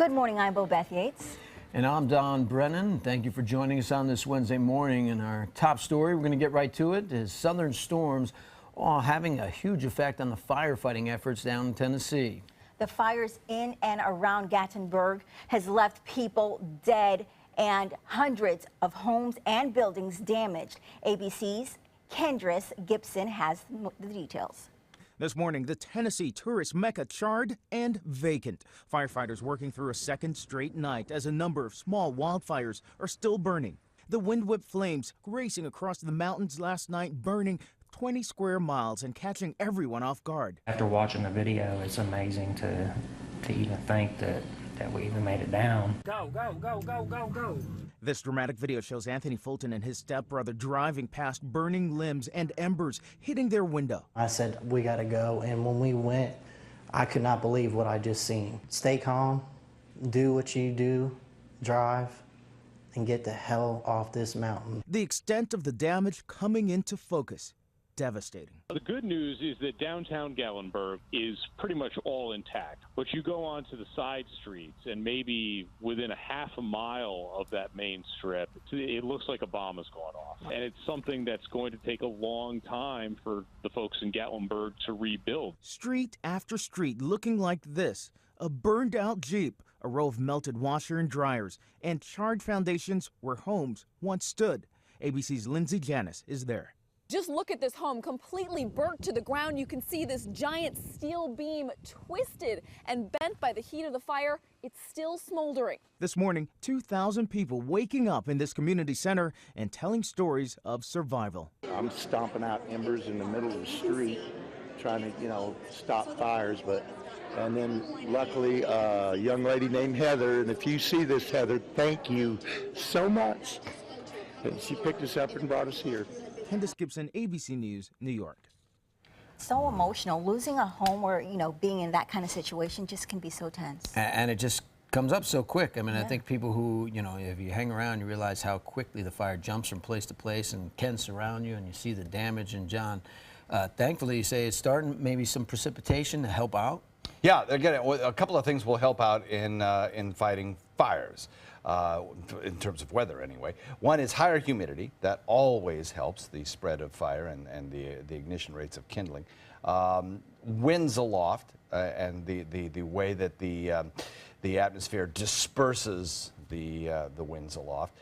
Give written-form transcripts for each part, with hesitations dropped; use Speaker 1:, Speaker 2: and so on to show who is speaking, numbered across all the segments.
Speaker 1: Good morning, I'm Beth Yates.
Speaker 2: And I'm Don Brennan. Thank you for joining us on this Wednesday morning. And our top story, we're going to get right to it, is southern storms having a huge effect on the firefighting efforts down in Tennessee.
Speaker 1: The fires in and around Gatlinburg has left people dead and hundreds of homes and buildings damaged. ABC's Kendris Gibson has the details.
Speaker 3: This morning, the Tennessee tourist mecca charred and vacant. Firefighters working through a second straight night as a number of small wildfires are still burning. The wind-whipped flames racing across the mountains last night, burning 20 square miles and catching everyone off guard.
Speaker 4: After watching the video, it's amazing to even think that we even made it down.
Speaker 3: Go, go, go, go, go, go. This dramatic video shows Anthony Fulton and his stepbrother driving past burning limbs and embers hitting their window.
Speaker 5: I said, we gotta go, and when we went, I could not believe what I just seen. Stay calm, do what you do, drive, and get the hell off this mountain.
Speaker 3: The extent of the damage coming into focus. Devastating.
Speaker 6: The good news is that downtown Gatlinburg is pretty much all intact, but you go on to the side streets and maybe within a half a mile of that main strip, it looks like a bomb has gone off. And it's something that's going to take a long time for the folks in Gatlinburg to rebuild.
Speaker 3: Street after street looking like this. A burned out Jeep, a row of melted washer and dryers, and charred foundations where homes once stood. ABC's Lindsay Janis is there.
Speaker 7: Just look at this home, completely burnt to the ground. You can see this giant steel beam twisted and bent by the heat of the fire. It's still smoldering.
Speaker 3: This morning, 2,000 people waking up in this community center and telling stories of survival.
Speaker 8: I'm stomping out embers in the middle of the street, trying to, stop fires, and then luckily a young lady named Heather, and if you see this, Heather, thank you so much. And she picked us up and brought us here.
Speaker 3: Kendris Gibson, ABC News, New York.
Speaker 1: So emotional. Losing a home or, being in that kind of situation just can be so tense.
Speaker 2: And it just comes up so quick. I mean, I think people who, if you hang around, you realize how quickly the fire jumps from place to place and can surround you, and you see the damage. And John, thankfully, you say it's starting maybe some precipitation to help out.
Speaker 9: Yeah, again, a couple of things will help out in fighting fires. In terms of weather anyway. One is higher humidity. That always helps the spread of fire and the ignition rates of kindling. Winds aloft and the way that the atmosphere disperses the winds aloft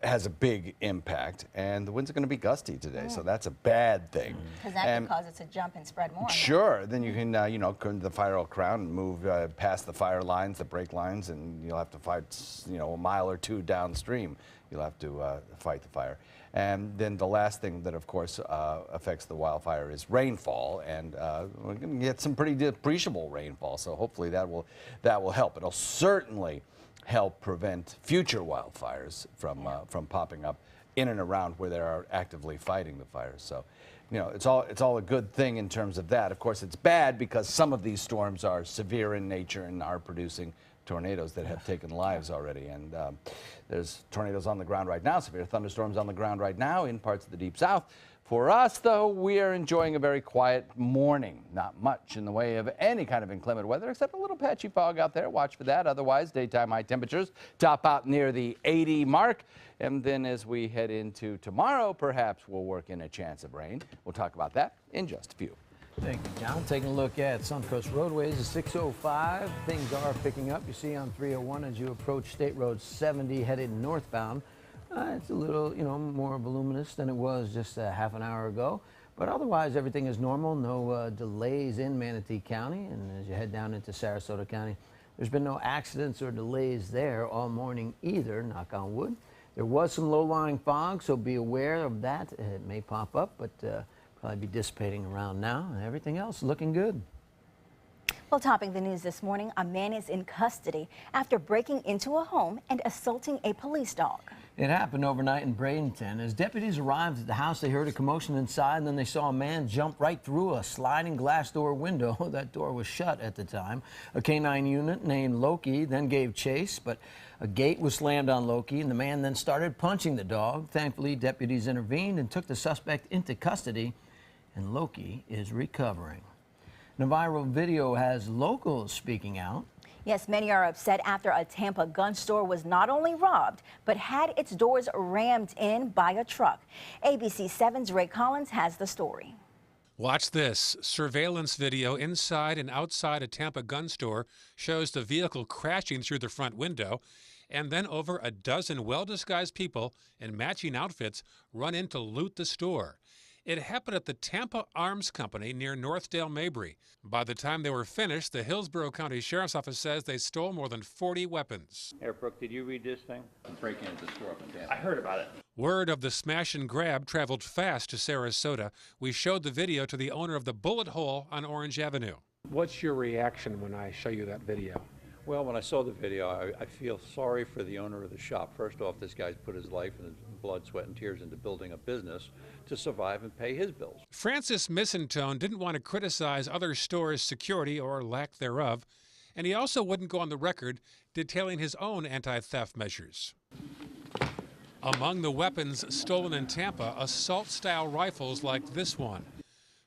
Speaker 9: has a big impact, and the winds are going to be gusty today, so that's a bad thing.
Speaker 1: Because that can cause it to jump and spread more.
Speaker 2: Sure, then you can, the fire will crown and move past the fire lines, the brake lines, and you'll have to fight, a mile or two downstream. You'll have to fight the fire. And then the last thing that, of course, affects the wildfire is rainfall, and we're going to get some pretty appreciable rainfall, so hopefully that will help. It'll certainly help prevent future wildfires from popping up in and around where they are actively fighting the fires. So, it's all a good thing in terms of that. Of course, it's bad because some of these storms are severe in nature and are producing tornadoes that have taken lives already. And there's tornadoes on the ground right now, severe thunderstorms on the ground right now in parts of the Deep South. For us, though, we are enjoying a very quiet morning. Not much in the way of any kind of inclement weather, except a little patchy fog out there. Watch for that. Otherwise, daytime high temperatures top out near the 80 mark. And then as we head into tomorrow, perhaps we'll work in a chance of rain. We'll talk about that in just a few. Thank you, John. Taking a look at Suncoast roadways at 6:05. Things are picking up. You see on 301 as you approach State Road 70 headed northbound. It's a little, more voluminous than it was just a half an hour ago. But otherwise, everything is normal. No delays in Manatee County. And as you head down into Sarasota County, there's been no accidents or delays there all morning either, knock on wood. There was some low-lying fog, so be aware of that. It may pop up, but probably be dissipating around now. And everything else looking good.
Speaker 1: Well, topping the news this morning, a man is in custody after breaking into a home and assaulting a police dog.
Speaker 2: It happened overnight in Bradenton. As deputies arrived at the house, they heard a commotion inside, and then they saw a man jump right through a sliding glass door window. That door was shut at the time. A canine unit named Loki then gave chase, but a gate was slammed on Loki, and the man then started punching the dog. Thankfully, deputies intervened and took the suspect into custody, and Loki is recovering. The viral video has locals speaking out.
Speaker 1: Yes, many are upset after a Tampa gun store was not only robbed, but had its doors rammed in by a truck. ABC 7's Ray Collins has the story.
Speaker 10: Watch this. Surveillance video inside and outside a Tampa gun store shows the vehicle crashing through the front window, and then over a dozen well-disguised people in matching outfits run in to loot the store. It happened at the Tampa Arms Company near Northdale Mabry. By the time they were finished, the Hillsborough County Sheriff's Office says they stole more than 40 weapons.
Speaker 11: Brooke, did you read this thing?
Speaker 12: Breaking into the store up in Tampa.
Speaker 11: I heard about it.
Speaker 10: Word of the smash and grab traveled fast to Sarasota. We showed the video to the owner of the Bullet Hole on Orange Avenue.
Speaker 13: What's your reaction when I show you that video?
Speaker 12: Well, when I saw the video, I feel sorry for the owner of the shop. First off, this guy's put his life and his blood, sweat, and tears into building a business to survive and pay his bills.
Speaker 10: Francis Missantone didn't want to criticize other stores' security or lack thereof, and he also wouldn't go on the record detailing his own anti-theft measures. Among the weapons stolen in Tampa, assault-style rifles like this one.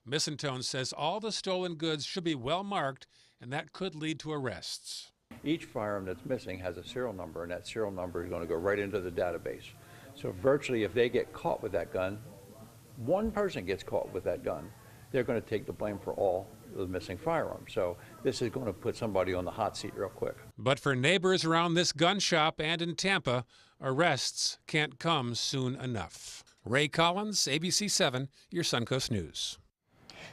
Speaker 10: Missantone says all the stolen goods should be well marked, and that could lead to arrests.
Speaker 12: Each firearm that's missing has a serial number, and that serial number is going to go right into the database. So virtually, if they get caught with that gun, one person gets caught with that gun, they're going to take the blame for all the missing firearms. So this is going to put somebody on the hot seat real quick.
Speaker 10: But for neighbors around this gun shop and in Tampa, arrests can't come soon enough. Ray Collins, ABC 7, your Suncoast News.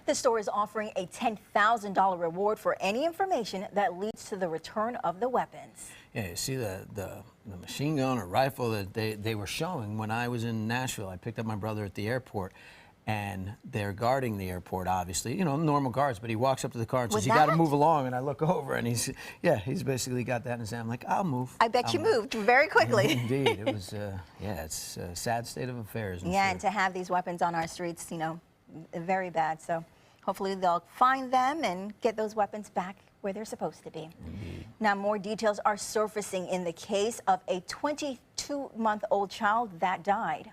Speaker 1: The store is offering a $10,000 reward for any information that leads to the return of the weapons.
Speaker 14: Yeah, you see the machine gun or rifle that they were showing when I was in Nashville. I picked up my brother at the airport, and they're guarding the airport, obviously. You know, normal guards, but he walks up to the car and says, "You got to move along." And I look over, and he's basically got that in his hand. I'm like, "I'll move."
Speaker 1: I bet you moved very quickly.
Speaker 14: Indeed. It was, it's a sad state of affairs.
Speaker 1: Yeah, and to have these weapons on our streets, you know, very bad. So hopefully they'll find them and get those weapons back where they're supposed to be.
Speaker 14: Indeed.
Speaker 1: Now, more details are surfacing in the case of a 22-month-old child that died.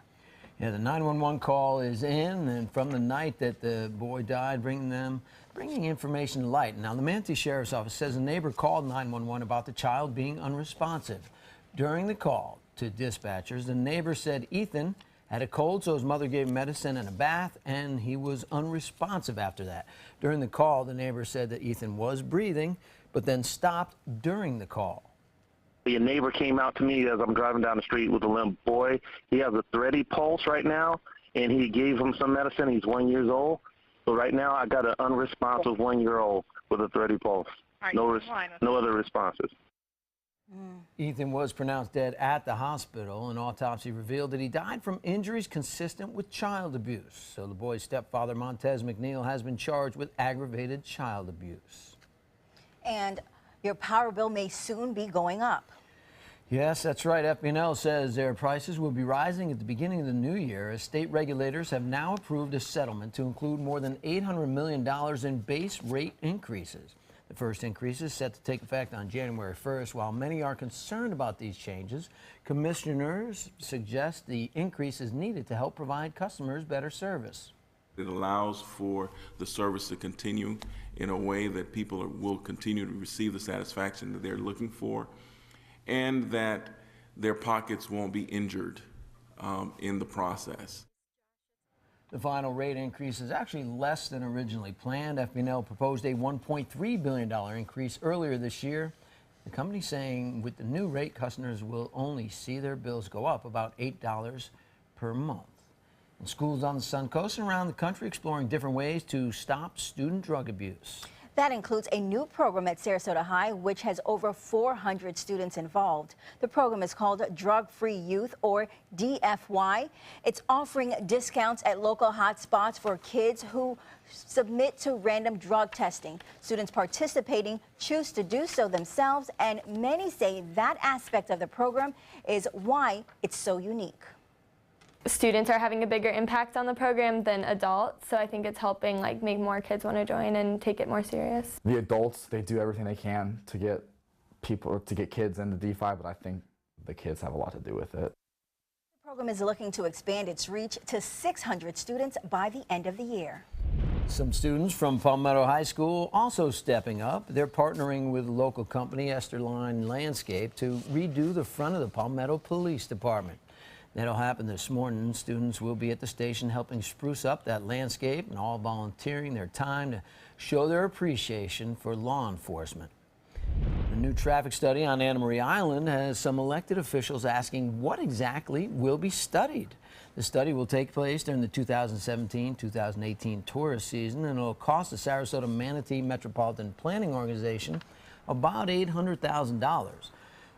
Speaker 14: Yeah, the 911 call is in, and from the night that the boy died, bringing information to light. Now, the Manatee Sheriff's Office says a neighbor called 911 about the child being unresponsive. During the call to dispatchers, the neighbor said Ethan had a cold, so his mother gave him medicine and a bath, and he was unresponsive after that. During the call, the neighbor said that Ethan was breathing, but then stopped during the call.
Speaker 15: A neighbor came out to me as I'm driving down the street with a limp boy. He has a thready pulse right now, and he gave him some medicine. He's 1 year old. So right now I got an unresponsive 1 year old with a thready pulse. No other responses.
Speaker 14: Ethan was pronounced dead at the hospital. An autopsy revealed that he died from injuries consistent with child abuse. So the boy's stepfather, Montez McNeil, has been charged with aggravated child abuse.
Speaker 1: And your power bill may soon be going up.
Speaker 14: Yes, that's right. FPNL says their prices will be rising at the beginning of the new year as state regulators have now approved a settlement to include more than $800 million in base rate increases. The first increase is set to take effect on January 1st. While many are concerned about these changes, commissioners suggest the increase is needed to help provide customers better service.
Speaker 16: It allows for the service to continue in a way that people will continue to receive the satisfaction that they're looking for, and that their pockets won't be injured in the process.
Speaker 14: The final rate increase is actually less than originally planned. FPNL proposed a $1.3 billion increase earlier this year. The company saying with the new rate, customers will only see their bills go up about $8 per month. And schools on the Suncoast and around the country exploring different ways to stop student drug abuse.
Speaker 1: That includes a new program at Sarasota High, which has over 400 students involved. The program is called Drug-Free Youth, or DFY. It's offering discounts at local hotspots for kids who submit to random drug testing. Students participating choose to do so themselves, and many say that aspect of the program is why it's so unique.
Speaker 17: Students are having a bigger impact on the program than adults, so I think it's helping make more kids want to join and take it more serious.
Speaker 18: The adults, they do everything they can to get kids into DeFi, but I think the kids have a lot to do with it.
Speaker 1: The program is looking to expand its reach to 600 students by the end of the year.
Speaker 14: Some students from Palmetto High School also stepping up. They're partnering with local company Esterline Landscape to redo the front of the Palmetto Police Department. That'll happen this morning. Students will be at the station helping spruce up that landscape and all volunteering their time to show their appreciation for law enforcement. The new traffic study on Anna Maria Island has some elected officials asking what exactly will be studied. The study will take place during the 2017-2018 tourist season, and it'll cost the Sarasota Manatee Metropolitan Planning Organization about $800,000.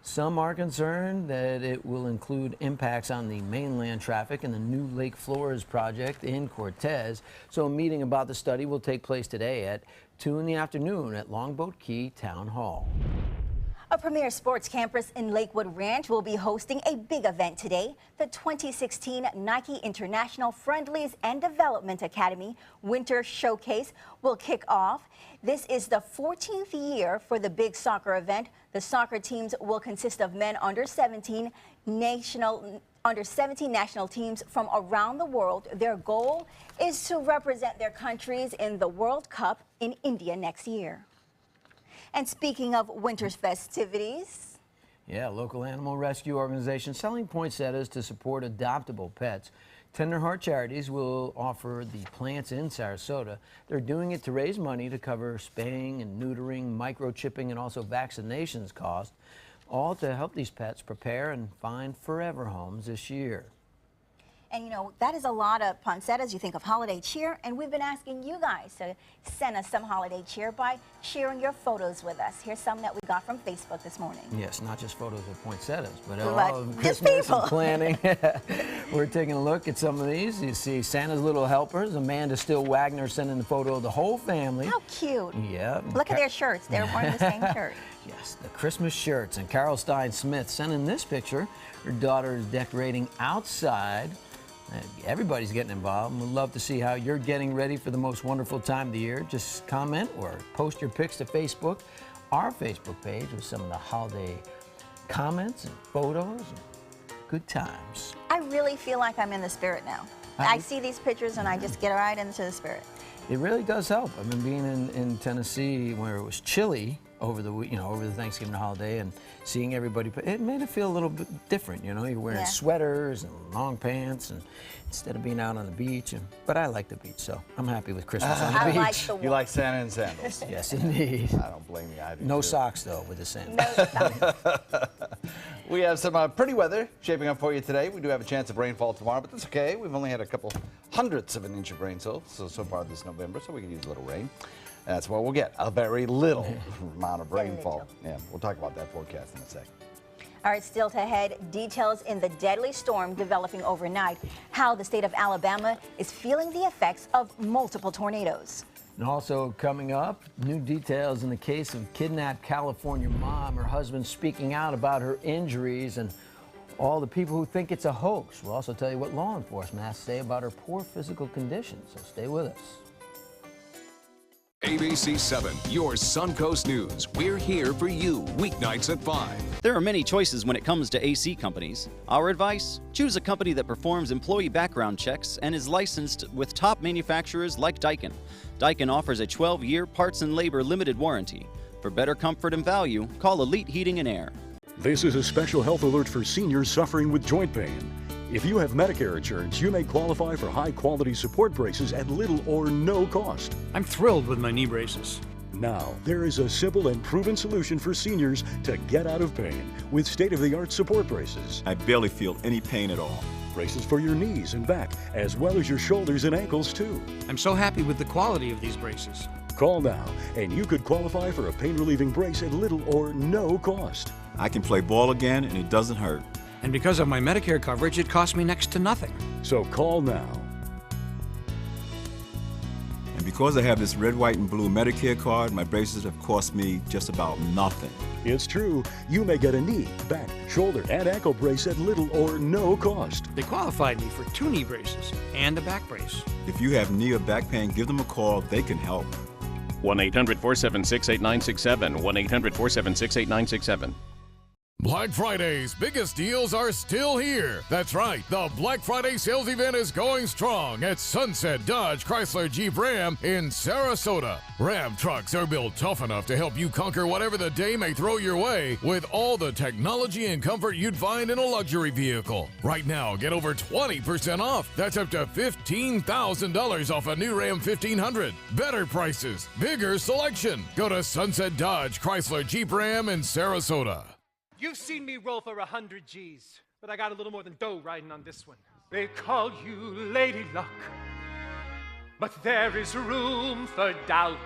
Speaker 14: Some are concerned that it will include impacts on the mainland traffic and the new Lake Flores project in Cortez. So a meeting about the study will take place today at 2 in the afternoon at Longboat Key Town Hall.
Speaker 1: A premier sports campus in Lakewood Ranch will be hosting a big event today. The 2016 Nike International Friendlies and Development Academy Winter Showcase will kick off. This is the 14th year for the big soccer event. The soccer teams will consist of men under 17 national teams from around the world. Their goal is to represent their countries in the World Cup in India next year. And speaking of winter's festivities.
Speaker 14: Yeah, local animal rescue organization selling poinsettias to support adoptable pets. Tender Heart Charities will offer the plants in Sarasota. They're doing it to raise money to cover spaying and neutering, microchipping, and also vaccinations costs, all to help these pets prepare and find forever homes this year.
Speaker 1: And you know, that is a lot of poinsettias. You think of holiday cheer, and we've been asking you guys to send us some holiday cheer by sharing your photos with us. Here's some that we got from Facebook this morning.
Speaker 14: Yes, not just photos of poinsettias, but all of
Speaker 1: just
Speaker 14: Christmas
Speaker 1: people.
Speaker 14: and planning. We're taking a look at some of these. You see Santa's Little Helpers, Amanda Still Wagner sending the photo of the whole family.
Speaker 1: How cute.
Speaker 14: Yeah.
Speaker 1: Look at their shirts. They're wearing the same shirt.
Speaker 14: Yes, the Christmas shirts. And Carol Stein Smith sending this picture. Her daughter is decorating outside. Everybody's getting involved. We'd love to see how you're getting ready for the most wonderful time of the year. Just comment or post your pics to Facebook, our Facebook page, with some of the holiday comments and photos and good times.
Speaker 1: I really feel like I'm in the spirit now. I see these pictures and I just get right into the spirit.
Speaker 14: It really does help. I've been being in Tennessee where it was chilly over the over the Thanksgiving holiday, and seeing everybody, it made it feel a little bit different. You know, you're wearing sweaters and long pants, and instead of being out on the beach. But I like the beach, so I'm happy with Christmas on the beach.
Speaker 2: You like Santa and sandals?
Speaker 14: Yes, indeed.
Speaker 2: I don't blame you. I do
Speaker 14: No
Speaker 2: too.
Speaker 14: socks though with the sandals.
Speaker 1: No socks.
Speaker 2: We have some pretty weather shaping up for you today. We do have a chance of rainfall tomorrow, but that's okay. We've only had a couple hundredths of an inch of rain so far this November, so we can use a little rain. That's what we'll get, a very little amount of rainfall. Yeah, we'll talk about that forecast in a sec.
Speaker 1: All right, still to ahead, details in the deadly storm developing overnight, how the state of Alabama is feeling the effects of multiple tornadoes.
Speaker 14: And also coming up, new details in the case of kidnapped California mom. Her husband speaking out about her injuries and all the people who think it's a hoax. We'll also tell you what law enforcement has to say about her poor physical condition, so stay with us.
Speaker 11: ABC 7, your Suncoast News. We're here for you weeknights at 5.
Speaker 19: There are many choices when it comes to AC companies. Our advice? Choose a company that performs employee background checks and is licensed with top manufacturers like Daikin. Daikin offers a 12-year parts and labor limited warranty. For better comfort and value, call Elite Heating and Air.
Speaker 20: This is a special health alert for seniors suffering with joint pain. If you have Medicare insurance, you may qualify for high-quality support braces at little or no cost.
Speaker 21: I'm thrilled with my knee braces.
Speaker 20: Now, there is a simple and proven solution for seniors to get out of pain with state-of-the-art support braces.
Speaker 22: I barely feel any pain at all.
Speaker 20: Braces for your knees and back, as well as your shoulders and ankles, too.
Speaker 21: I'm so happy with the quality of these braces.
Speaker 20: Call now, and you could qualify for a pain-relieving brace at little or no cost.
Speaker 22: I can play ball again, and it doesn't hurt.
Speaker 21: And because of my Medicare coverage, it costs me next to nothing.
Speaker 20: So call now.
Speaker 22: And because I have this red, white, and blue Medicare card, my braces have cost me just about nothing.
Speaker 20: It's true. You may get a knee, back, shoulder, and ankle brace at little or no cost.
Speaker 21: They qualified me for 2 knee braces and a back brace.
Speaker 22: If you have knee or back pain, give them a call. They can help.
Speaker 23: 1-800-476-8967. 1-800-476-8967.
Speaker 4: Black Friday's biggest deals are still here. That's right, the Black Friday sales event is going strong at Sunset Dodge Chrysler Jeep Ram in Sarasota. Ram trucks are built tough enough to help you conquer whatever the day may throw your way with all the technology and comfort you'd find in a luxury vehicle. Right now, get over 20% off. That's up to $15,000 off a new Ram 1500. Better prices, bigger selection. Go to Sunset Dodge Chrysler Jeep Ram in Sarasota.
Speaker 5: You've seen me roll for 100 G's, but I got a little more than dough riding on this one. They call you Lady Luck, but there is room for doubt.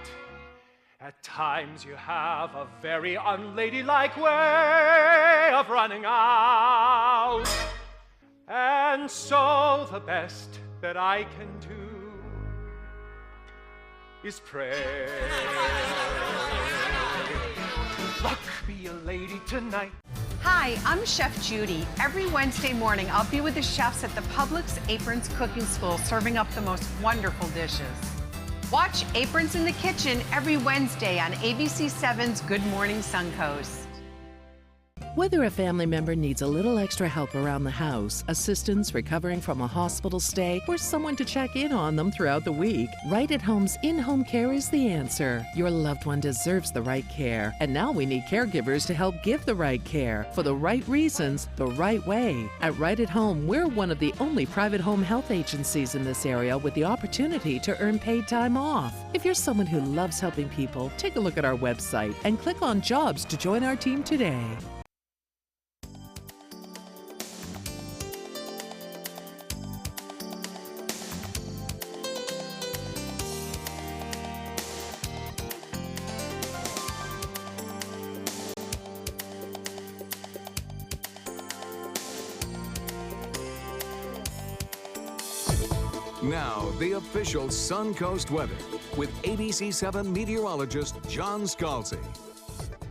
Speaker 5: At times you have a very unladylike way of running out. And so the best that I can do is pray. Luck be a lady tonight.
Speaker 23: Hi, I'm Chef Judy. Every Wednesday morning, I'll be with the chefs at the Publix Aprons Cooking School serving up the most wonderful dishes. Watch Aprons in the Kitchen every Wednesday on ABC7's Good Morning Suncoast.
Speaker 24: Whether a family member needs a little extra help around the house, assistance recovering from a hospital stay, or someone to check in on them throughout the week, Right at Home's in-home care is the answer. Your loved one deserves the right care, and now we need caregivers to help give the right care for the right reasons, the right way. At Right at Home, we're one of the only private home health agencies in this area with the opportunity to earn paid time off. If you're someone who loves helping people, take a look at our website and click on Jobs to join our team today.
Speaker 11: Now, the official Suncoast weather with ABC7 meteorologist John Scalzi.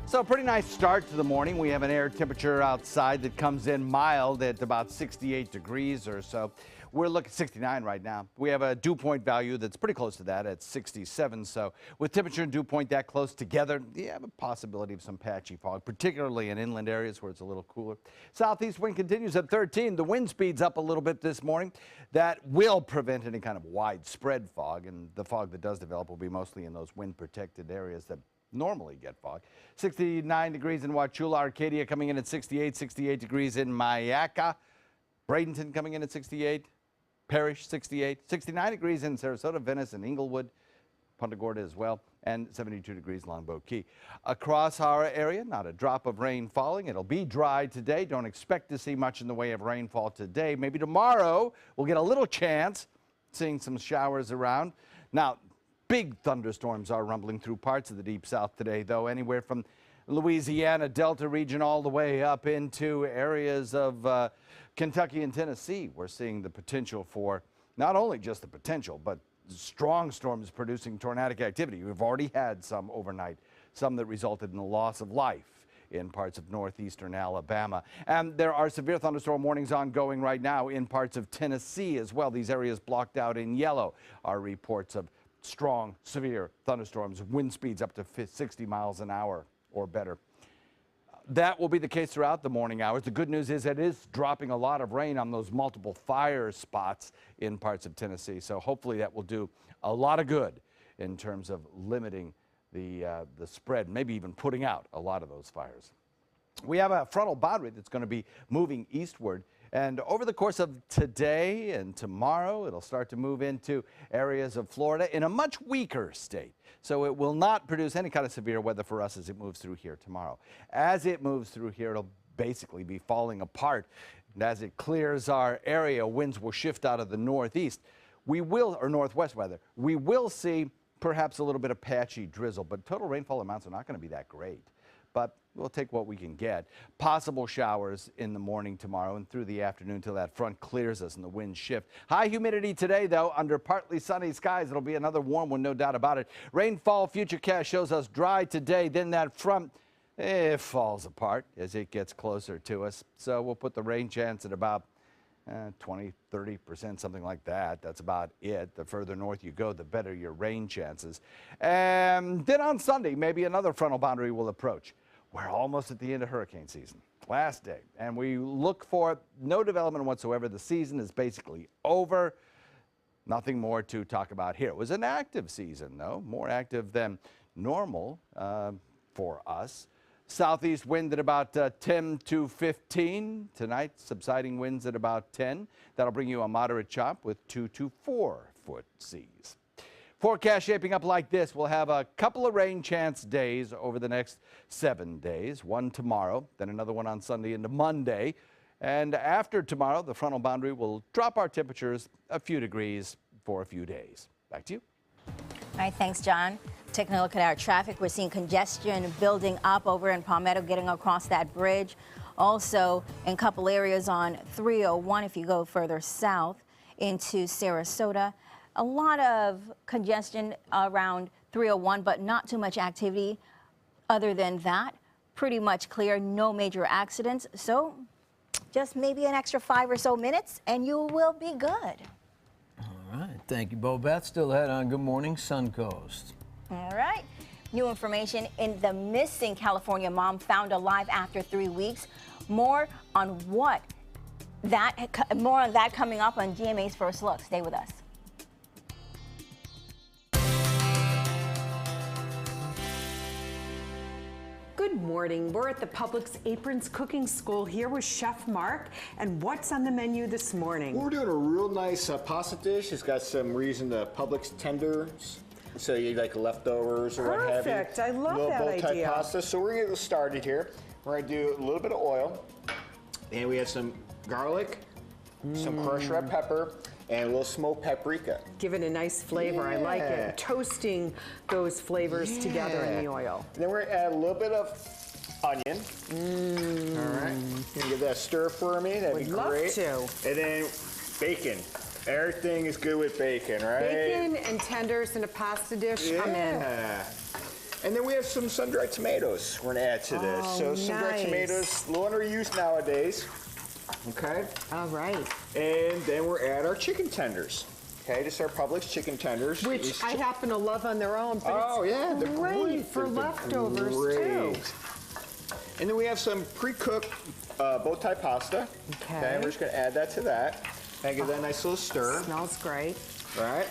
Speaker 2: So pretty nice start to the morning. We have an air temperature outside that comes in mild at about 68 degrees or so. We're looking at 69 right now. We have a dew point value that's pretty close to that at 67. So with temperature and dew point that close together, you have a possibility of some patchy fog, particularly in inland areas where it's a little cooler. Southeast wind continues at 13. The wind speeds up a little bit this morning. That will prevent any kind of widespread fog, and the fog that does develop will be mostly in those wind-protected areas that normally get fog. 69 degrees in Wauchula, Arcadia coming in at 68, 68 degrees in Mayaca, Bradenton coming in at 68, Parrish 68, 69 degrees in Sarasota, Venice, and Inglewood, Punta Gorda as well, and 72 degrees Longboat Key. Across our area, not a drop of rain falling. It'll be dry today. Don't expect to see much in the way of rainfall today. Maybe tomorrow we'll get a little chance, seeing some showers around. Now, big thunderstorms are rumbling through parts of the deep south today, though, anywhere from Louisiana, Delta region, all the way up into areas of Kentucky and Tennessee. We're seeing the potential for not only just the potential, but strong storms producing tornadic activity. We've already had some overnight, some that resulted in the loss of life in parts of northeastern Alabama. And there are severe thunderstorm warnings ongoing right now in parts of Tennessee as well. These areas blocked out in yellow are reports of strong, severe thunderstorms, wind speeds up to 60 miles an hour or better. That will be the case throughout the morning hours. The good news is it is dropping a lot of rain on those multiple fire spots in parts of Tennessee. So hopefully that will do a lot of good in terms of limiting the spread, maybe even putting out a lot of those fires. We have a frontal boundary that's going to be moving eastward. And over the course of today and tomorrow, it'll start to move into areas of Florida in a much weaker state. So it will not produce any kind of severe weather for us as it moves through here tomorrow. As it moves through here, it'll basically be falling apart. And as it clears our area, winds will shift out of the northeast. We will, or northwest rather, we will see perhaps a little bit of patchy drizzle, but total rainfall amounts are not going to be that great. But we'll take what we can get. Possible showers in the morning tomorrow and through the afternoon until that front clears us and the winds shift. High humidity today, though, under partly sunny skies. It'll be another warm one, no doubt about it. Rainfall futurecast shows us dry today. Then that front, it falls apart as it gets closer to us. So we'll put the rain chance at about 20, 30%, something like that. That's about it. The further north you go, the better your rain chances. And then on Sunday, maybe another frontal boundary will approach. We're almost at the end of hurricane season. Last day. And we look for no development whatsoever. The season is basically over. Nothing more to talk about here. It was an active season, though, more active than normal for us. Southeast wind at about 10 to 15. Tonight, subsiding winds at about 10. That'll bring you a moderate chop with 2 to 4 foot seas. Forecast shaping up like this. We'll have a couple of rain chance days over the next 7 days. One tomorrow, then another one on Sunday into Monday. And after tomorrow, the frontal boundary will drop our temperatures a few degrees for a few days. Back to you.
Speaker 1: All right, thanks, John. Taking a look at our traffic, we're seeing congestion building up over in Palmetto, getting across that bridge. Also, in a couple areas on 301, if you go further south into Sarasota. A lot of congestion around 301, but not too much activity. Other than that, pretty much clear, no major accidents. So just maybe an extra 5 or so minutes and you will be good.
Speaker 14: All right, thank you, Bobette. Still ahead on Good Morning Suncoast.
Speaker 1: All right. New information in the missing California mom found alive after 3 weeks. More on that coming up on GMA's First Look. Stay with us.
Speaker 3: Good morning. We're at the Publix Aprons Cooking School here with Chef Mark. And what's on the menu this morning?
Speaker 6: We're doing a real nice pasta dish. It's got some reason the Publix tenders. So you like leftovers or what have you.
Speaker 3: Perfect. I love
Speaker 6: little
Speaker 3: that
Speaker 6: bow tie
Speaker 3: idea.
Speaker 6: pasta. So we're gonna get started here. We're gonna do a little bit of oil, and we have some garlic, some crushed red pepper, and a little smoked paprika.
Speaker 3: Give it a nice flavor. I like
Speaker 6: Yeah.
Speaker 3: it. Toasting those flavors together in the oil.
Speaker 6: And then we're gonna add a little bit of onion. All right. Gonna give that a stir for me. That'd
Speaker 3: Would
Speaker 6: be
Speaker 3: love
Speaker 6: great.
Speaker 3: to.
Speaker 6: And then bacon. Everything is good with bacon, right?
Speaker 3: Bacon and tenders in a pasta dish. I'm in.
Speaker 6: And then we have some sun-dried tomatoes we're gonna add to this.
Speaker 3: Oh,
Speaker 6: So sun-dried
Speaker 3: nice.
Speaker 6: tomatoes, a little underused nowadays. Okay.
Speaker 3: All right.
Speaker 6: And then we're at our chicken tenders. Okay, just our Publix chicken tenders.
Speaker 3: Which I happen to love on their own, but it's
Speaker 6: they're
Speaker 3: great for
Speaker 6: They're
Speaker 3: leftovers
Speaker 6: great.
Speaker 3: too.
Speaker 6: And then we have some pre-cooked bow tie pasta.
Speaker 3: Okay.
Speaker 6: We're just gonna add that to that and give that a nice little stir.
Speaker 3: Smells great.
Speaker 6: Right.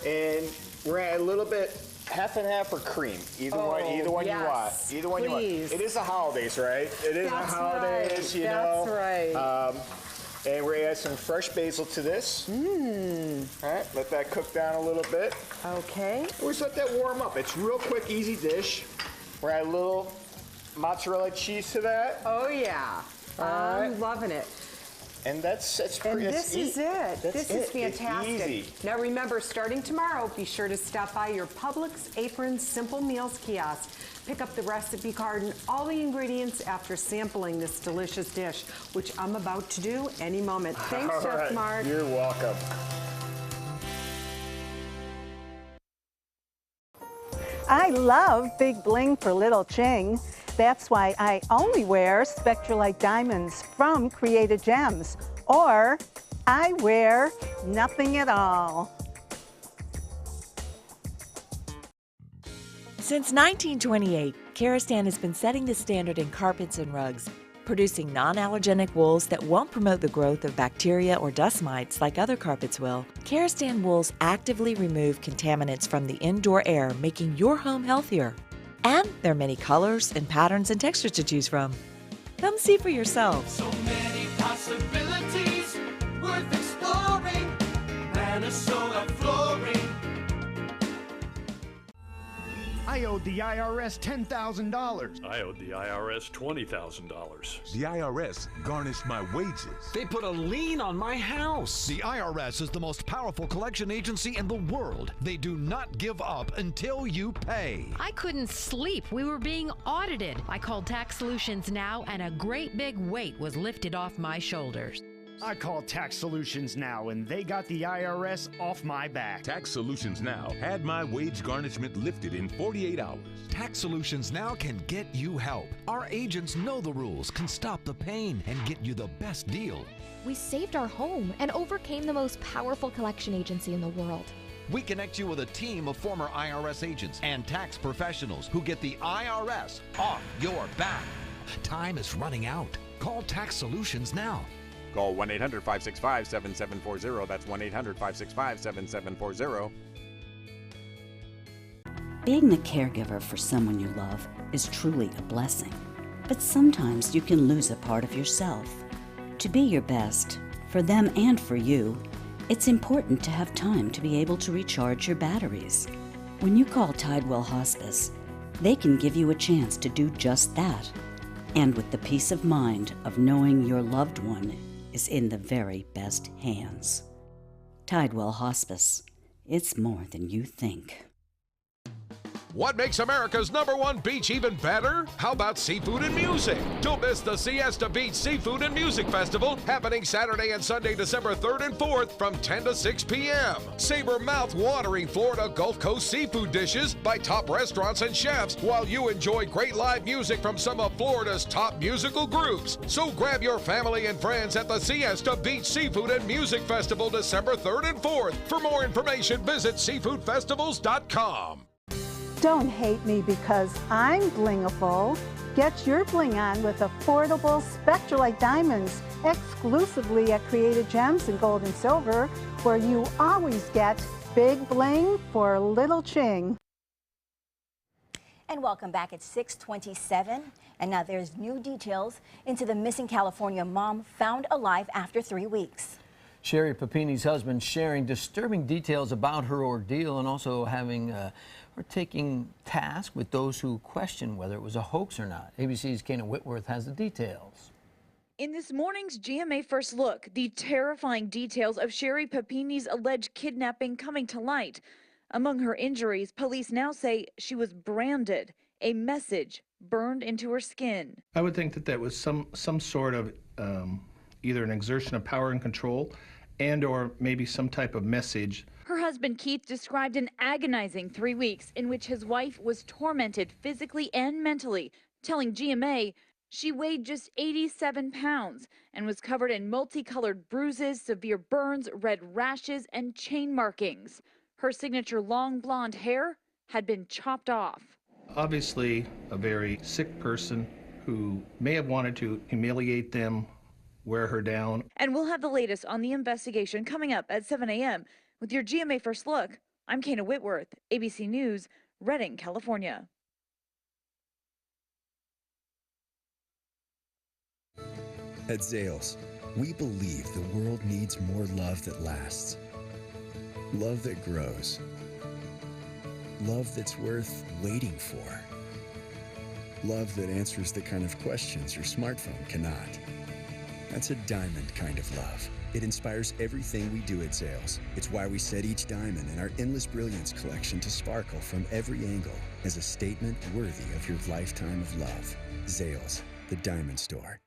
Speaker 6: And we're gonna add a little bit, half and half for cream. Either one you want.
Speaker 3: yes,
Speaker 6: Either one you want.
Speaker 3: please.
Speaker 6: It is the holidays, right? It is
Speaker 3: That's
Speaker 6: the holidays,
Speaker 3: right.
Speaker 6: you
Speaker 3: That's
Speaker 6: know.
Speaker 3: right.
Speaker 6: And we're gonna add some fresh basil to this. All right, let that cook down a little bit.
Speaker 3: Okay.
Speaker 6: And we just let that warm up. It's a real quick, easy dish. We're gonna add a little mozzarella cheese to that.
Speaker 3: Oh yeah. I'm
Speaker 6: right.
Speaker 3: loving it.
Speaker 6: And that's
Speaker 3: And
Speaker 6: pretty.
Speaker 3: this is it. This is
Speaker 6: It's
Speaker 3: fantastic.
Speaker 6: easy.
Speaker 3: Now remember, starting tomorrow, be sure to stop by your Publix Aprons Simple Meals kiosk. Pick up the recipe card and all the ingredients after sampling this delicious dish, which I'm about to do any moment. Thanks,
Speaker 6: All
Speaker 3: Chef
Speaker 6: right,
Speaker 3: Mark.
Speaker 6: You're welcome.
Speaker 7: I love big bling for little Ching. That's why I only wear Spectralite diamonds from Created Gems, or I wear nothing at all.
Speaker 8: Since 1928, Karastan has been setting the standard in carpets and rugs, producing non-allergenic wools that won't promote the growth of bacteria or dust mites like other carpets will. Karastan wools actively remove contaminants from the indoor air, making your home healthier. And there are many colors and patterns and textures to choose from. Come see for yourself.
Speaker 25: So many possibilities worth exploring. Minnesota flooring.
Speaker 26: I owed the IRS $10,000.
Speaker 27: I owed the IRS $20,000.
Speaker 28: The IRS garnished my wages.
Speaker 21: They put a lien on my house.
Speaker 26: The IRS is the most powerful collection agency in the world. They do not give up until you pay.
Speaker 29: I couldn't sleep. We were being audited. I called Tax Solutions Now, and a great big weight was lifted off my shoulders.
Speaker 26: I called Tax Solutions Now, and they got the IRS off my back.
Speaker 28: Tax Solutions Now had my wage garnishment lifted in 48 hours.
Speaker 26: Tax Solutions Now can get you help. Our agents know the rules, can stop the pain, and get you the best deal.
Speaker 30: We saved our home and overcame the most powerful collection agency in the world.
Speaker 26: We connect you with a team of former IRS agents and tax professionals who get the IRS off your back. Time is running out. Call Tax Solutions now.
Speaker 9: Call 1-800-565-7740. That's 1-800-565-7740.
Speaker 10: Being the caregiver for someone you love is truly a blessing. But sometimes you can lose a part of yourself. To be your best, for them and for you, it's important to have time to be able to recharge your batteries. When you call Tidewell Hospice, they can give you a chance to do just that. And with the peace of mind of knowing your loved one is in the very best hands. Tidewell Hospice. It's more than you think.
Speaker 4: What makes America's #1 beach even better? How about seafood and music? Don't miss the Siesta Beach Seafood and Music Festival happening Saturday and Sunday, December 3rd and 4th from 10 to 6 p.m. Savor mouth-watering Florida Gulf Coast seafood dishes by top restaurants and chefs while you enjoy great live music from some of Florida's top musical groups. So grab your family and friends at the Siesta Beach Seafood and Music Festival December 3rd and 4th. For more information, visit seafoodfestivals.com.
Speaker 7: Don't hate me because I'm blingable. Get your bling on with affordable Spectralite diamonds exclusively at Created Gems in Gold and Silver, where you always get big bling for little ching.
Speaker 1: And welcome back at 6:27. And now there's new details into the missing California mom found alive after 3 weeks.
Speaker 14: Sherry Papini's husband sharing disturbing details about her ordeal and also having or taking task with those who question whether it was a hoax or not. ABC's Kana Whitworth has the details.
Speaker 12: In this morning's GMA First Look, the terrifying details of Sherry Papini's alleged kidnapping coming to light. Among her injuries, police now say she was branded, a message burned into her skin.
Speaker 13: I would think that that was some sort of either an exertion of power and control and or maybe some type of message.
Speaker 12: Her husband Keith described an agonizing 3 weeks in which his wife was tormented physically and mentally, telling GMA she weighed just 87 pounds and was covered in multicolored bruises, severe burns, red rashes, and chain markings. Her signature long blonde hair had been chopped off.
Speaker 13: Obviously a very sick person who may have wanted to humiliate them, wear her down.
Speaker 12: And we'll have the latest on the investigation coming up at 7 a.m. With your GMA First Look, I'm Kana Whitworth, ABC News, Redding, California.
Speaker 15: At Zales, we believe the world needs more love that lasts. Love that grows. Love that's worth waiting for. Love that answers the kind of questions your smartphone cannot. That's a diamond kind of love. It inspires everything we do at Zales. It's why we set each diamond in our Endless Brilliance collection to sparkle from every angle as a statement worthy of your lifetime of love. Zales, the diamond store.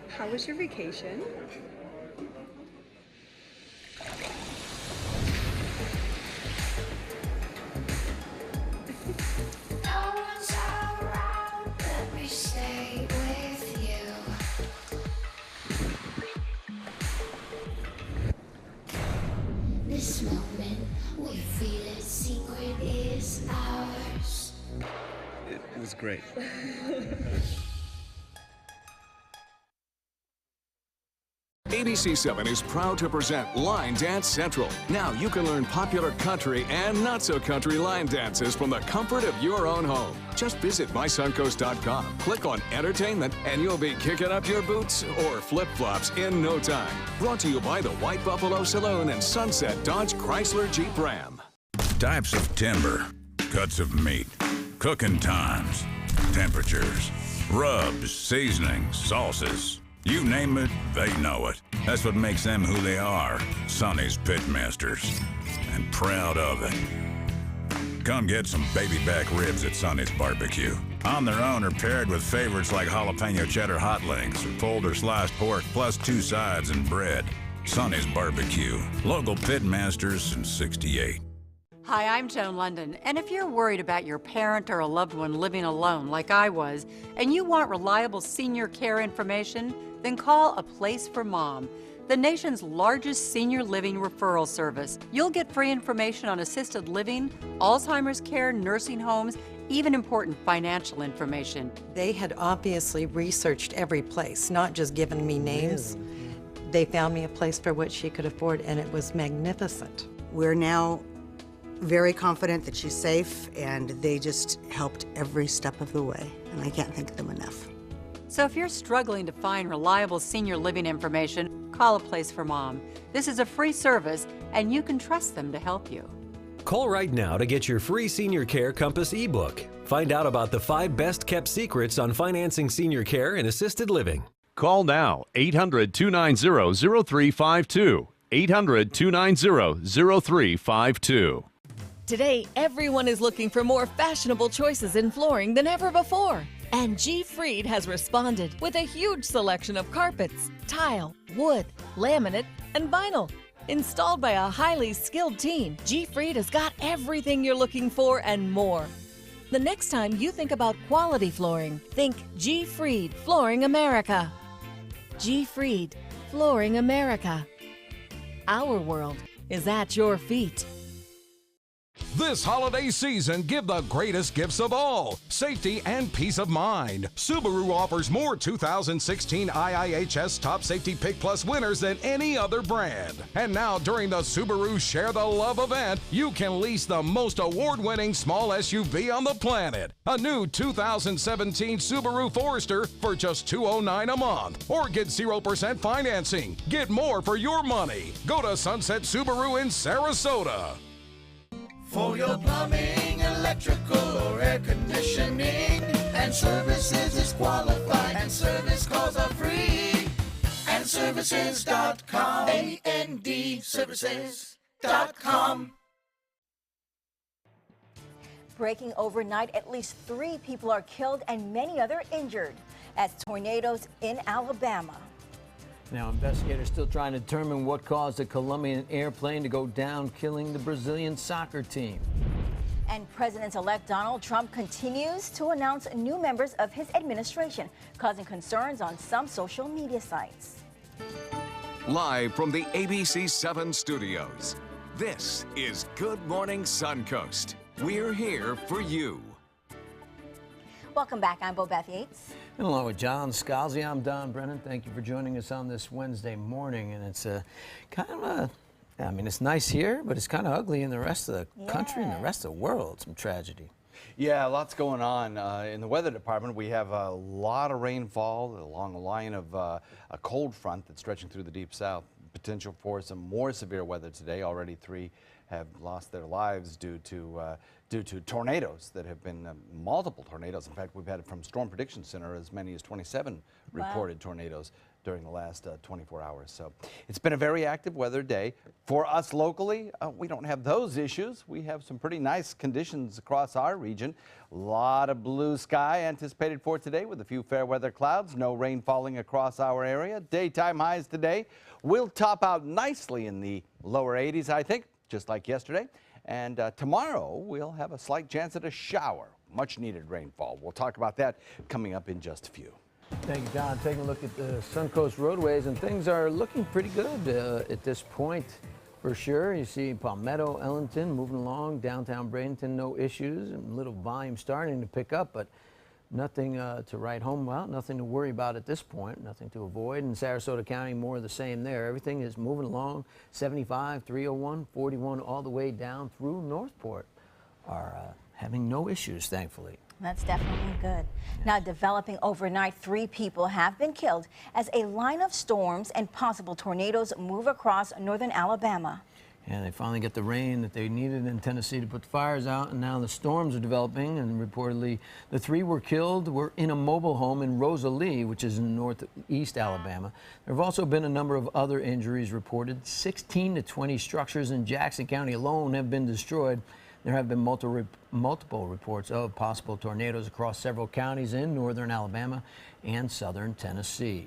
Speaker 16: How was your vacation?
Speaker 17: This moment, we feel its secret is ours.
Speaker 15: It was great.
Speaker 11: ABC7 is proud to present Line Dance Central. Now you can learn popular country and not-so-country line dances from the comfort of your own home. Just visit mysuncoast.com, click on Entertainment, and you'll be kicking up your boots or flip-flops in no time. Brought to you by the White Buffalo Saloon and Sunset Dodge Chrysler Jeep Ram.
Speaker 18: Types of timber, cuts of meat, cooking times, temperatures, rubs, seasonings, sauces. You name it, they know it. That's what makes them who they are, Sonny's Pitmasters. And proud of it. Come get some baby back ribs at Sonny's Barbecue. On their own or paired with favorites like jalapeno cheddar hot links or pulled or sliced pork plus 2 sides and bread. Sonny's Barbecue. Local Pitmasters since '68.
Speaker 19: Hi, I'm Joan London, and if you're worried about your parent or a loved one living alone like I was, and you want reliable senior care information, then call A Place for Mom, the nation's largest senior living referral service. You'll get free information on assisted living, Alzheimer's care, nursing homes, even important financial information.
Speaker 2: They had obviously researched every place, not just given me names. They found me a place for what she could afford, and it was magnificent.
Speaker 3: We're now very confident that she's safe, and they just helped every step of the way, and I can't thank them enough.
Speaker 19: So if you're struggling to find reliable senior living information, call A Place for Mom. This is a free service, and you can trust them to help you.
Speaker 5: Call right now to get your free Senior Care Compass ebook. Find out about the 5 best-kept secrets on financing senior care and assisted living.
Speaker 6: Call now, 800-290-0352. 800-290-0352.
Speaker 8: Today, everyone is looking for more fashionable choices in flooring than ever before. And G. Fried has responded with a huge selection of carpets, tile, wood, laminate, and vinyl. Installed by a highly skilled team, G. Fried has got everything you're looking for and more. The next time you think about quality flooring, think G. Fried Flooring America. G. Fried Flooring America. Our world is at your feet.
Speaker 26: This holiday season, give the greatest gifts of all, safety and peace of mind. Subaru offers more 2016 IIHS Top Safety Pick Plus winners than any other brand. And now during the Subaru Share the Love event, you can lease the most award-winning small SUV on the planet. A new 2017 Subaru Forester for just $209 a month. Or get 0% financing. Get more for your money. Go to Sunset Subaru in Sarasota.
Speaker 25: For your plumbing, electrical, or air conditioning, and services is qualified, and service calls are free. And services.com, A-N-D, services.com.
Speaker 1: Breaking overnight, at least 3 people are killed and many other injured as tornadoes in Alabama.
Speaker 14: Now, investigators still trying to determine what caused a Colombian airplane to go down, killing the Brazilian soccer team.
Speaker 1: And President-elect Donald Trump continues to announce new members of his administration, causing concerns on some social media sites.
Speaker 11: Live from the ABC 7 studios, this is Good Morning Suncoast. We're here for you.
Speaker 1: Welcome back. I'm Bobeth Yates.
Speaker 14: And along with John Scalzi, I'm Don Brennan. Thank you for joining us on this Wednesday morning. And it's it's nice here, but it's kind of ugly in the rest of the country and the rest of the world. Some tragedy.
Speaker 9: Yeah, lots going on. In the weather department, we have a lot of rainfall along the line of a cold front that's stretching through the deep south. Potential for some more severe weather today. Already 3 have lost their lives due to tornadoes that have been multiple tornadoes. In fact, we've had from Storm Prediction Center as many as 27 reported tornadoes during the last 24 hours. So it's been a very active weather day. For us locally, we don't have those issues. We have some pretty nice conditions across our region. A lot of blue sky anticipated for today with a few fair weather clouds. No rain falling across our area. Daytime highs today will top out nicely in the lower 80s, I think, just like yesterday. And tomorrow, we'll have a slight chance at a shower. Much needed rainfall. We'll talk about that coming up in just a few.
Speaker 14: Thank you, Don. Taking a look at the Suncoast roadways, and things are looking pretty good at this point, for sure. You see Palmetto, Ellington moving along, downtown Bradenton, no issues, and little volume starting to pick up, but nothing to write home about, nothing to worry about at this point, nothing to avoid. In Sarasota County, more of the same there. Everything is moving along. 75, 301, 41, all the way down through Northport are having no issues, thankfully.
Speaker 1: That's definitely good. Now, developing overnight, 3 people have been killed as a line of storms and possible tornadoes move across northern Alabama.
Speaker 14: And they finally get the rain that they needed in Tennessee to put the fires out, and now the storms are developing, and reportedly the 3 were killed were in a mobile home in Rosalie, which is in northeast Alabama. There have also been a number of other injuries reported. 16 to 20 structures in Jackson County alone have been destroyed. There have been multiple reports of possible tornadoes across several counties in northern Alabama and southern Tennessee.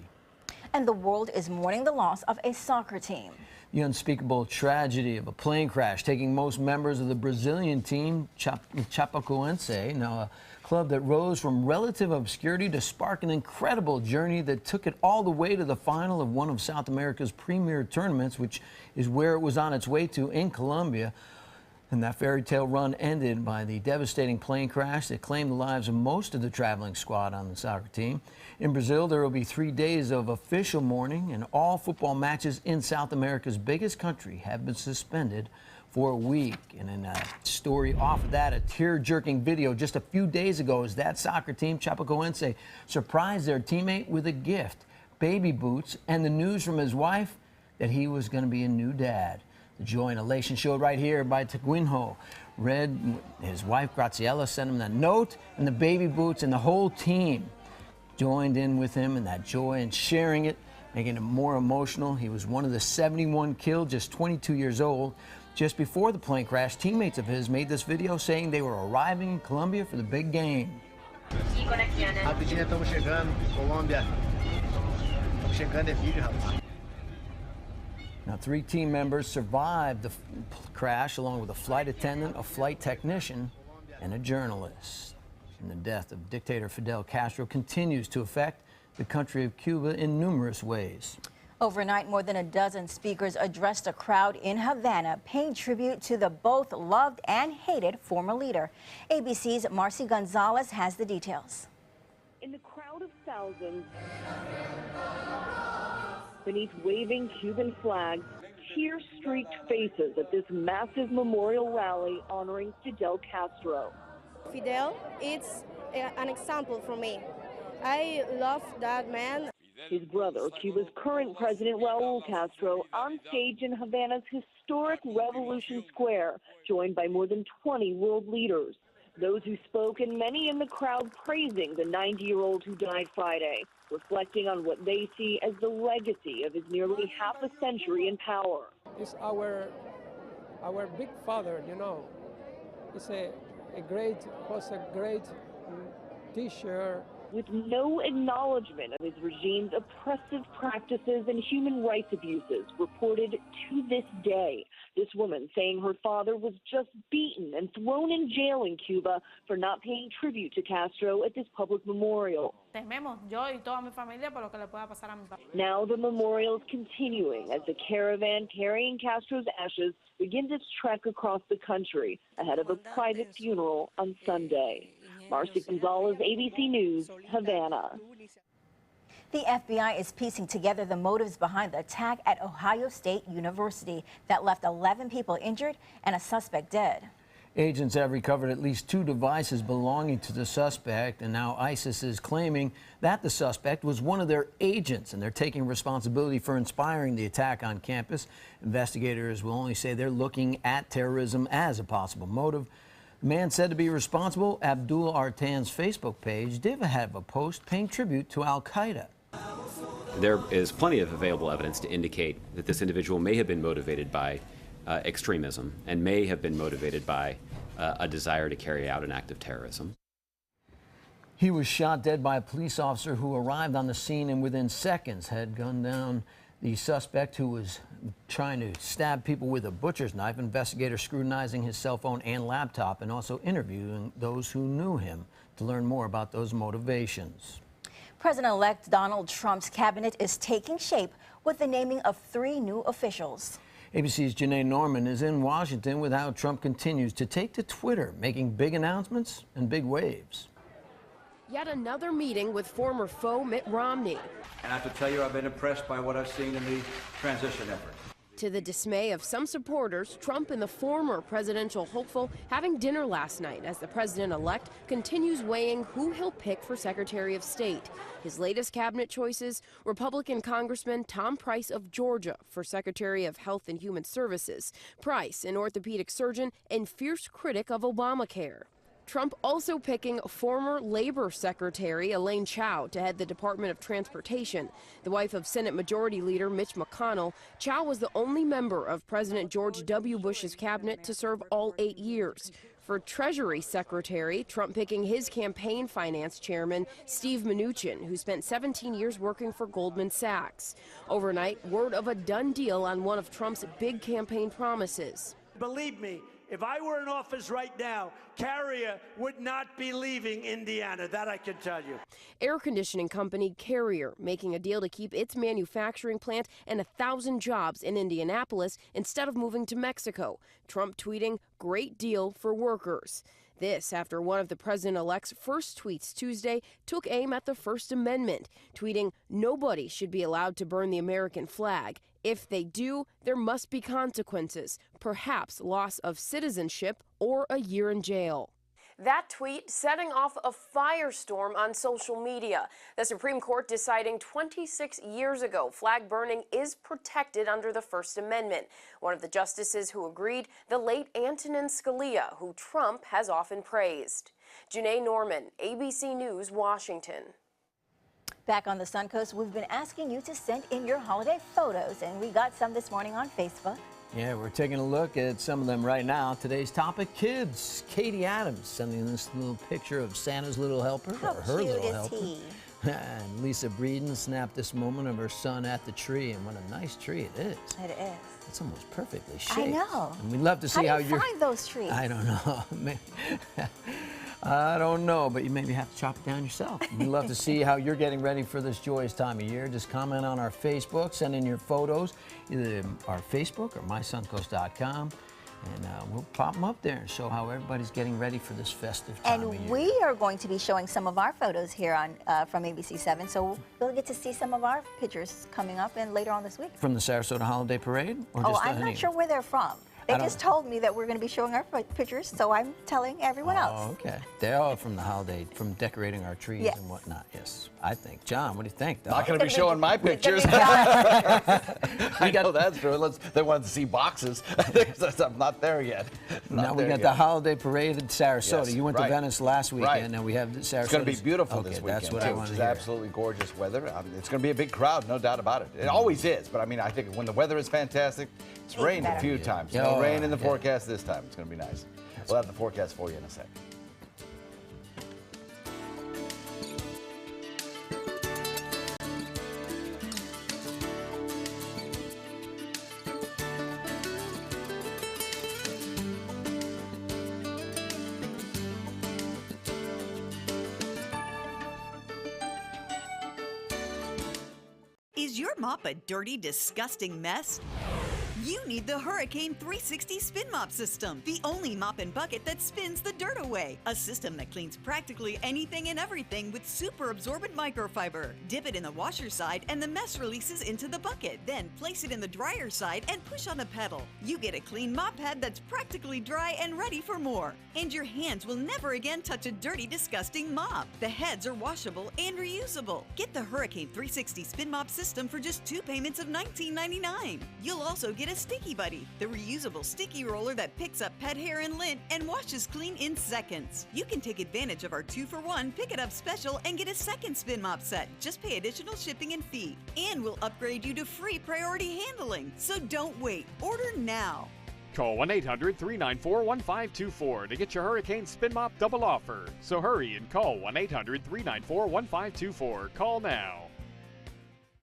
Speaker 1: And the world is mourning the loss of a soccer team.
Speaker 14: The unspeakable tragedy of a plane crash taking most members of the Brazilian team, Chapecoense, now a club that rose from relative obscurity to spark an incredible journey that took it all the way to the final of one of South America's premier tournaments, which is where it was on its way to in Colombia. And that fairy tale run ended by the devastating plane crash that claimed the lives of most of the traveling squad on the soccer team. In Brazil, there will be 3 days of official mourning, and all football matches in South America's biggest country have been suspended for a week. And in a story off of that, a tear-jerking video just a few days ago as that soccer team, Chapecoense, surprised their teammate with a gift, baby boots, and the news from his wife that he was going to be a new dad. The joy and elation showed right here by Taguinho. His wife Graciela sent him that note, and the baby boots, and the whole team joined in with him in that joy and sharing it, making it more emotional. He was one of the 71 killed, just 22 years old. Just before the plane crash, teammates of his made this video saying they were arriving in Colombia for the big game.
Speaker 10: Rapidinho, estamos chegando, Colômbia. Estamos chegando, é vídeo, rapaz.
Speaker 14: Now, 3 team members survived the crash, along with a flight attendant, a flight technician, and a journalist. And the death of dictator Fidel Castro continues to affect the country of Cuba in numerous ways.
Speaker 1: Overnight, more than a dozen speakers addressed a crowd in Havana, paying tribute to the both loved and hated former leader. ABC's Marcy Gonzalez has the details.
Speaker 20: In the crowd of thousands, beneath waving Cuban flags, tear-streaked faces at this massive memorial rally honoring Fidel Castro.
Speaker 21: Fidel is an example for me. I love that man.
Speaker 20: His brother, Cuba's current president, Raul Castro, on stage in Havana's historic Revolution Square, joined by more than 20 world leaders. Those who spoke, and many in the crowd praising the 90-year-old who died Friday, reflecting on what they see as the legacy of his nearly half a century in power.
Speaker 22: It's our big father, you know. It's was a great teacher.
Speaker 20: With no acknowledgement of his regime's oppressive practices and human rights abuses reported to this day. This woman saying her father was just beaten and thrown in jail in Cuba for not paying tribute to Castro at this public memorial. Now the memorial is continuing as the caravan carrying Castro's ashes begins its trek across the country ahead of a private funeral on Sunday. Marcy Gonzalez, ABC News, Havana.
Speaker 1: The FBI is piecing together the motives behind the attack at Ohio State University that left 11 people injured and a suspect dead.
Speaker 14: Agents have recovered at least 2 devices belonging to the suspect, and now ISIS is claiming that the suspect was one of their agents, and they're taking responsibility for inspiring the attack on campus. Investigators will only say they're looking at terrorism as a possible motive. The man said to be responsible, Abdul Artan's Facebook page did have a post paying tribute to al-Qaeda.
Speaker 23: There is plenty of available evidence to indicate that this individual may have been motivated by extremism and may have been motivated by a desire to carry out an act of terrorism.
Speaker 14: He was shot dead by a police officer who arrived on the scene and within seconds had gunned down the suspect, who was trying to stab people with a butcher's knife. Investigators scrutinizing his cell phone and laptop and also interviewing those who knew him to learn more about those motivations.
Speaker 1: President-elect Donald Trump's cabinet is taking shape with the naming of 3 new officials.
Speaker 14: ABC's Janae Norman is in Washington with how Trump continues to take to Twitter, making big announcements and big waves.
Speaker 24: Yet another meeting with former foe Mitt Romney.
Speaker 27: And I have to tell you, I've been impressed by what I've seen in the transition effort.
Speaker 24: To the dismay of some supporters, Trump and the former presidential hopeful having dinner last night as the president-elect continues weighing who he'll pick for Secretary of State. His latest cabinet choices, Republican Congressman Tom Price of Georgia for Secretary of Health and Human Services. Price, an orthopedic surgeon and fierce critic of Obamacare. Trump also picking former Labor Secretary Elaine Chao to head the Department of Transportation. The wife of Senate Majority Leader Mitch McConnell, Chao was the only member of President George W. Bush's cabinet to serve all 8 years. For Treasury Secretary, Trump picking his campaign finance chairman, Steve Mnuchin, who spent 17 years working for Goldman Sachs. Overnight, word of a done deal on one of Trump's big campaign promises.
Speaker 28: Believe me,
Speaker 4: If I were in office right now, Carrier would not be leaving Indiana. That I can tell you.
Speaker 24: Air conditioning company Carrier making a deal to keep its manufacturing plant and 1,000 jobs in Indianapolis instead of moving to Mexico. Trump tweeting, "Great deal for workers." This after one of the president-elect's first tweets Tuesday took aim at the First Amendment, tweeting, "Nobody should be allowed to burn the American flag. If they do, there must be consequences, perhaps loss of citizenship or a year in jail." That tweet setting off a firestorm on social media. The Supreme Court deciding 26 years ago flag burning is protected under the First Amendment. One of the justices who agreed, the late Antonin Scalia, who Trump has often praised. Janae Norman, ABC News, Washington.
Speaker 1: Back on the Suncoast, we've been asking you to send in your holiday photos, and we got some this morning on Facebook.
Speaker 14: Yeah, we're taking a look at some of them right now. Today's topic, kids. Katie Adams sending this little picture of Santa's little helper,
Speaker 1: How
Speaker 14: or her
Speaker 1: cute
Speaker 14: little
Speaker 1: is
Speaker 14: helper.
Speaker 1: he?
Speaker 14: And Lisa Breeden snapped this moment of her son at the tree, and what a nice tree it is.
Speaker 1: It is.
Speaker 14: It's almost perfectly shaped.
Speaker 1: I know.
Speaker 14: And we'd love to see
Speaker 1: how
Speaker 14: how
Speaker 1: do you
Speaker 14: you're.
Speaker 1: find those trees?
Speaker 14: I don't know. I don't know, but you maybe have to chop it down yourself. We'd love to see how you're getting ready for this joyous time of year. Just comment on our Facebook, send in your photos, either our Facebook or mysuncoast.com, and we'll pop them up there and show how everybody's getting ready for this festive time of year.
Speaker 1: And we are going to be showing some of our photos here on from ABC7, so we'll get to see some of our pictures coming up and later on this week.
Speaker 14: From the Sarasota Holiday Parade? Or just
Speaker 1: I'm not sure where they're from. They just told me that we're going to be showing our pictures, so I'm telling everyone else.
Speaker 14: Oh, okay. They're all from the holiday, from decorating our trees and whatnot. Yes, I think. John, what do you think?
Speaker 9: Not going to be showing my pictures. I know that's true. They wanted to see boxes. I'm not there yet.
Speaker 14: Now we got the holiday parade in Sarasota.
Speaker 9: Yes,
Speaker 14: You went to Venice last weekend, and we have Sarasota.
Speaker 9: It's going to be beautiful this weekend.
Speaker 14: That's what I want to hear.
Speaker 9: It's absolutely gorgeous weather. It's going to be a big crowd, no doubt about it. It always is, but I mean, I think when the weather is fantastic, it's rained a few times. No rain in the forecast this time. It's going to be nice. We'll have the forecast for you in a sec.
Speaker 7: Is your mop a dirty, disgusting mess? You need the Hurricane 360 Spin Mop System, the only mop and bucket that spins the dirt away. A system that cleans practically anything and everything with super absorbent microfiber. Dip it in the washer side and the mess releases into the bucket. Then place it in the dryer side and push on the pedal. You get a clean mop head that's practically dry and ready for more. And your hands will never again touch a dirty, disgusting mop. The heads are washable and reusable. Get the Hurricane 360 Spin Mop System for just 2 payments of $19.99. You'll also get a Sticky Buddy, the reusable sticky roller that picks up pet hair and lint and washes clean in seconds. You can take advantage of our 2-for-1 Pick It Up special and get a second spin mop set. Just pay additional shipping and fee. And we'll upgrade you to free priority handling. So don't wait. Order now.
Speaker 12: Call 1-800-394-1524 to get your Hurricane Spin Mop double offer. So hurry and call 1-800-394-1524. Call now.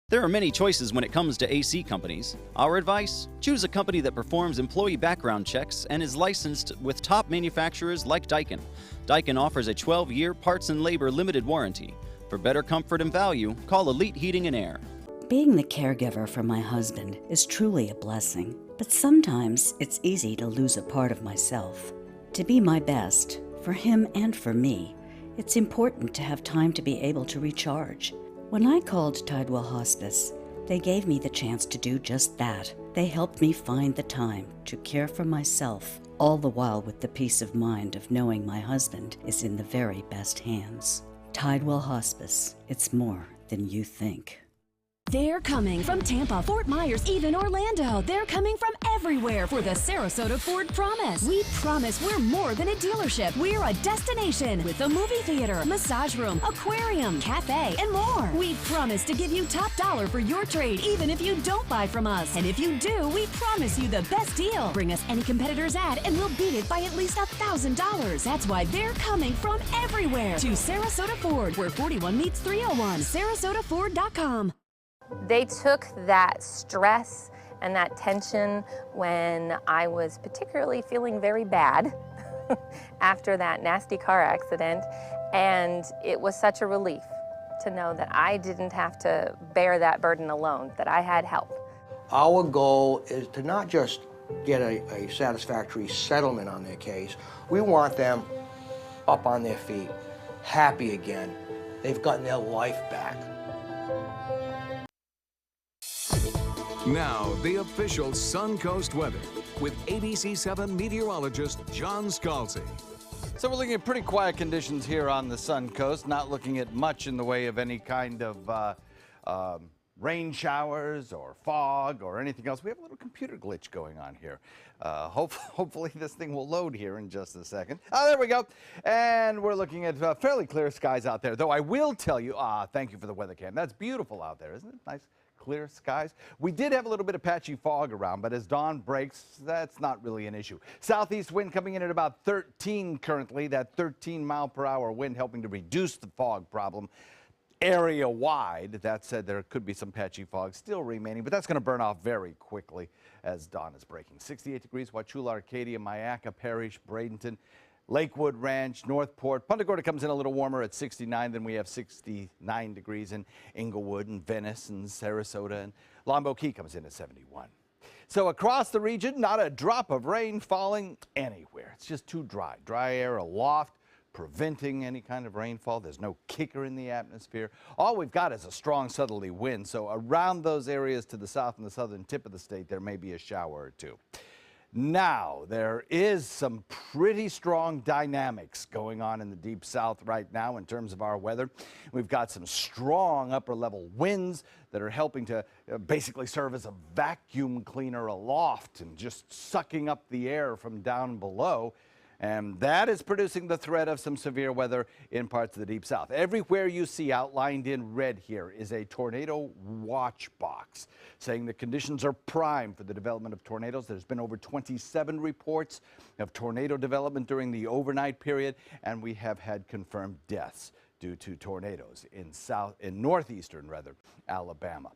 Speaker 13: There are many choices when it comes to AC companies. Our advice? Choose a company that performs employee background checks and is licensed with top manufacturers like Daikin. Daikin offers a 12-year parts and labor limited warranty. For better comfort and value, call Elite Heating and Air.
Speaker 15: Being the caregiver for my husband is truly a blessing, but sometimes it's easy to lose a part of myself. To be my best, for him and for me, it's important to have time to be able to recharge. When I called Tidewell Hospice, they gave me the chance to do just that. They helped me find the time to care for myself, all the while with the peace of mind of knowing my husband is in the very best hands. Tidewell Hospice, it's more than you think.
Speaker 16: They're coming from Tampa, Fort Myers, even Orlando. They're coming from everywhere for the Sarasota Ford Promise. We promise we're more than a dealership. We're a destination with a movie theater, massage room, aquarium, cafe, and more. We promise to give you top dollar for your trade, even if you don't buy from us. And if you do, we promise you the best deal. Bring us any competitor's ad and we'll beat it by at least $1,000. That's why they're coming from everywhere to Sarasota Ford, where 41 meets 301. SarasotaFord.com.
Speaker 17: They took that stress
Speaker 2: and that tension when I was particularly feeling very bad after that nasty car accident. And it was such a relief to know that I didn't have to bear that burden alone, that I had help.
Speaker 3: Our goal is to not just get a satisfactory settlement on their case. We want them up on their feet, happy again. They've gotten their life back.
Speaker 11: Now, the official Suncoast weather with ABC7 meteorologist John Scalzi.
Speaker 9: So we're looking at pretty quiet conditions here on the Suncoast, not looking at much in the way of any kind of rain showers or fog or anything else. We have a little computer glitch going on here. Hopefully this thing will load here in just a second. Oh, there we go. And we're looking at fairly clear skies out there, though I will tell you, thank you for the weather cam. That's beautiful out there, isn't it? Nice. Clear skies. We did have a little bit of patchy fog around, but as dawn breaks, that's not really an issue. Southeast wind coming in at about 13 currently, that 13-mile-per-hour wind helping to reduce the fog problem area-wide. That said, there could be some patchy fog still remaining, but that's going to burn off very quickly as dawn is breaking. 68 degrees, Wauchula, Arcadia, Myakka Parish, Bradenton, Lakewood Ranch, Northport. Punta Gorda comes in a little warmer at 69. Then we have 69 degrees in Inglewood and Venice and Sarasota. And Longboat Key comes in at 71. So across the region, not a drop of rain falling anywhere. It's just too dry. Dry air aloft, preventing any kind of rainfall. There's no kicker in the atmosphere. All we've got is a strong southerly wind. So around those areas to the south and the southern tip of the state, there may be a shower or two. Now, there is some pretty strong dynamics going on in the deep south right now in terms of our weather. We've got some strong upper-level winds that are helping to basically serve as a vacuum cleaner aloft and just sucking up the air from down below. And that is producing the threat of some severe weather in parts of the deep south. Everywhere you see outlined in red here is a tornado watch box saying the conditions are prime for the development of tornadoes. There's been over 27 reports of tornado development during the overnight period, and we have had confirmed deaths due to tornadoes in northeastern Alabama.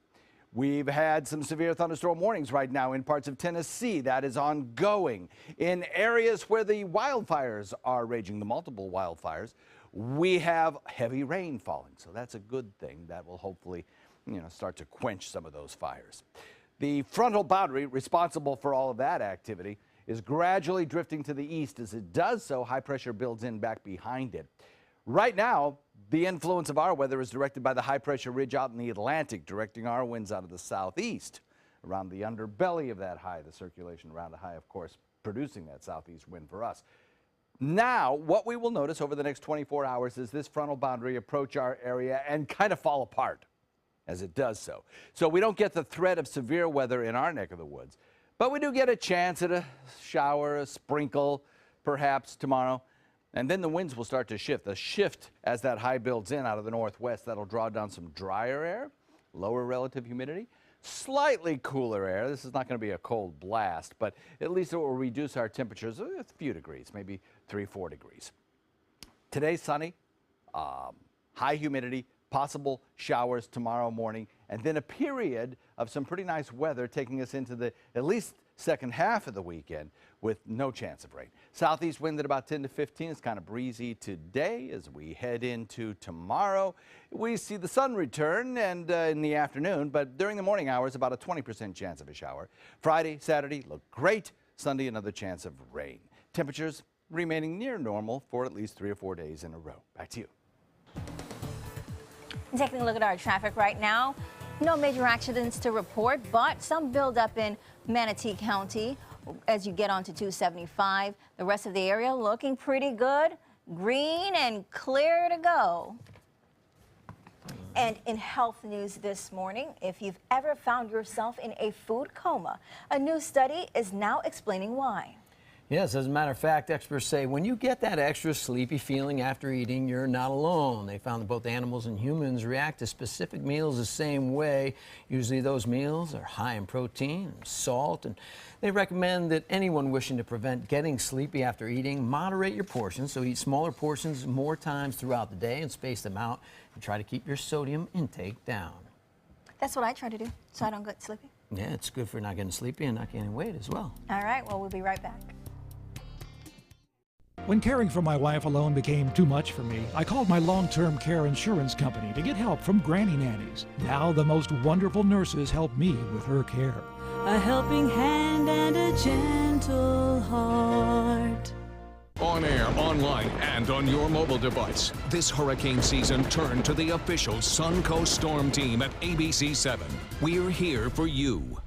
Speaker 9: We've had some severe thunderstorm warnings right now in parts of Tennessee. That is ongoing. In areas where the wildfires are raging, the multiple wildfires, we have heavy rain falling. So that's a good thing. That will hopefully, start to quench some of those fires. The frontal boundary responsible for all of that activity is gradually drifting to the east. As it does so, high pressure builds in back behind it. Right now, the influence of our weather is directed by the high-pressure ridge out in the Atlantic, directing our winds out of the southeast around the underbelly of that high, the circulation around the high, of course, producing that southeast wind for us. Now, what we will notice over the next 24 hours is this frontal boundary approach our area and kind of fall apart as it does so. So we don't get the threat of severe weather in our neck of the woods, but we do get a chance at a shower, a sprinkle, perhaps tomorrow. And then the winds will start to shift. The shift as that high builds in out of the northwest, that'll draw down some drier air, lower relative humidity, slightly cooler air. This is not going to be a cold blast, but at least it will reduce our temperatures a few degrees, maybe 3-4 degrees. Today, sunny, high humidity, possible showers tomorrow morning, and then a period of some pretty nice weather taking us into the at least second half of the weekend with no chance of rain. Southeast wind at about 10 to 15. It's kind of breezy today as we head into tomorrow. We see the sun return and in the afternoon, but during the morning hours, about a 20% chance of a shower. Friday, Saturday look great. Sunday, another chance of rain. Temperatures remaining near normal for at least 3 or 4 days in a row. Back to you.
Speaker 1: Taking a look at our traffic right now. No major accidents to report, but some buildup in Manatee County as you get onto 275. The rest of the area looking pretty good, green and clear to go. And in health news this morning, if you've ever found yourself in a food coma, a new study is now explaining why.
Speaker 14: Yes, as a matter of fact, experts say when you get that extra sleepy feeling after eating, you're not alone. They found that both animals and humans react to specific meals the same way. Usually those meals are high in protein, salt, and they recommend that anyone wishing to prevent getting sleepy after eating, moderate your portions. So eat smaller portions more times throughout the day and space them out and try to keep your sodium intake down.
Speaker 1: That's what I try to do so I don't get sleepy.
Speaker 14: Yeah, it's good for not getting sleepy and not gaining weight as well.
Speaker 1: All right, well, we'll be right back.
Speaker 5: When caring for my wife alone became too much for me, I called my long-term care insurance company to get help from granny nannies. Now the most wonderful nurses help me with her care.
Speaker 6: A helping hand and a gentle heart.
Speaker 11: On air, online, and on your mobile device. This hurricane season, turn to the official Suncoast Storm Team at ABC 7. We're here for you.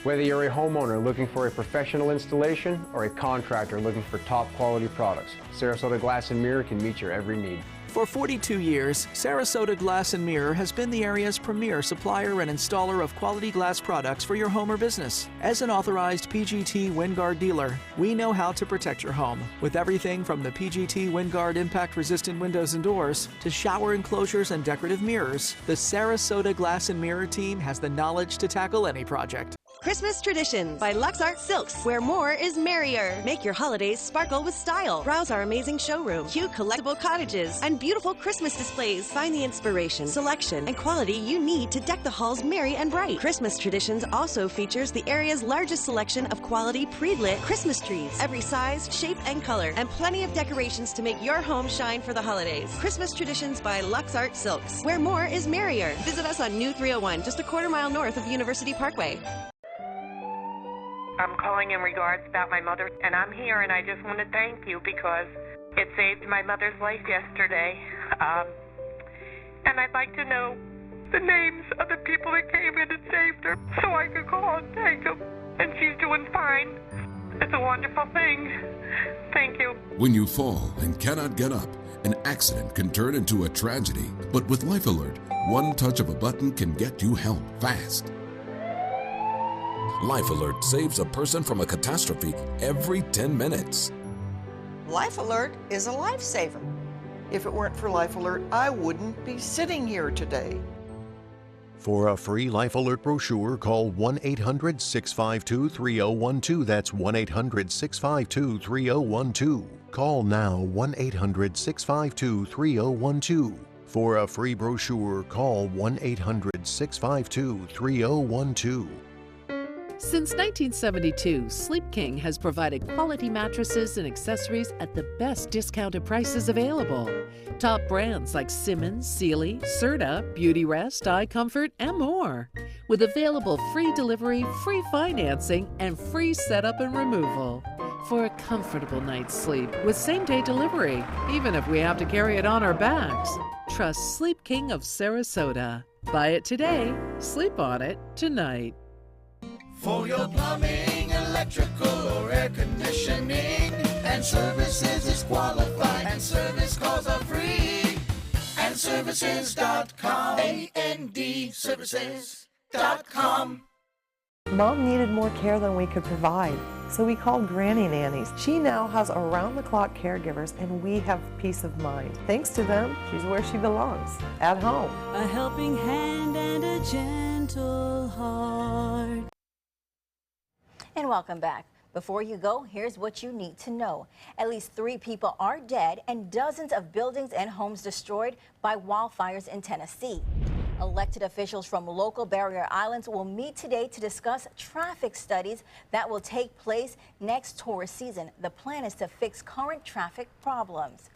Speaker 8: Whether you're a homeowner looking for a professional installation or a contractor looking for top quality products, Sarasota Glass and Mirror can meet your every need.
Speaker 17: For 42 years, Sarasota Glass and Mirror has been the area's premier supplier and installer of quality glass products for your home or business. As an authorized PGT WindGuard dealer, we know how to protect your home with everything from the PGT WindGuard impact-resistant windows and doors to shower enclosures and decorative mirrors. The Sarasota Glass and Mirror team has the knowledge to tackle any project.
Speaker 18: Christmas Traditions by Lux Art Silks, where more is merrier. Make your holidays sparkle with style. Browse our amazing showroom, cute collectible cottages, and beautiful Christmas displays. Find the inspiration, selection, and quality you need to deck the halls merry and bright. Christmas Traditions also features the area's largest selection of quality pre-lit Christmas trees, every size, shape, and color, and plenty of decorations to make your home shine for the holidays. Christmas Traditions by Lux Art Silks, where more is merrier. Visit us on New 301, just a quarter-mile north of University Parkway.
Speaker 19: I'm calling in regards about my mother, and I'm here, and I just want to thank you because it saved my mother's life yesterday. And I'd like to know the names of the people that came in and saved her so I could call and thank them. And she's doing fine. It's a wonderful thing. Thank you.
Speaker 11: When you fall and cannot get up, an accident can turn into a tragedy. But with Life Alert, one touch of a button can get you help fast. Life Alert saves a person from a catastrophe every 10 minutes.
Speaker 26: Life Alert is a lifesaver. If it weren't for Life Alert, I wouldn't be sitting here today.
Speaker 28: For a free Life Alert brochure, call 1-800-652-3012. That's 1-800-652-3012. Call now 1-800-652-3012. For a free brochure, call 1-800-652-3012.
Speaker 29: Since 1972, Sleep King has provided quality mattresses and accessories at the best discounted prices available. Top brands like Simmons, Sealy, Serta, Beauty Rest, Eye Comfort, and more. With available free delivery, free financing, and free setup and removal. For a comfortable night's sleep with same-day delivery, even if we have to carry it on our backs. Trust Sleep King of Sarasota. Buy it today, sleep on it tonight.
Speaker 25: For your plumbing, electrical, or air conditioning, and services is qualified, and service calls are free. And services.com, A-N-D, services.com.
Speaker 30: Mom needed more care than we could provide, so we called Granny Nannies. She now has around-the-clock caregivers, and we have peace of mind. Thanks to them, she's where she belongs, at home.
Speaker 6: A helping hand and a gentle heart.
Speaker 1: And welcome back. Before you go, here's what you need to know. At least 3 people are dead and dozens of buildings and homes destroyed by wildfires in Tennessee. Elected officials from local barrier islands will meet today to discuss traffic studies that will take place next tourist season. The plan is to fix current traffic problems.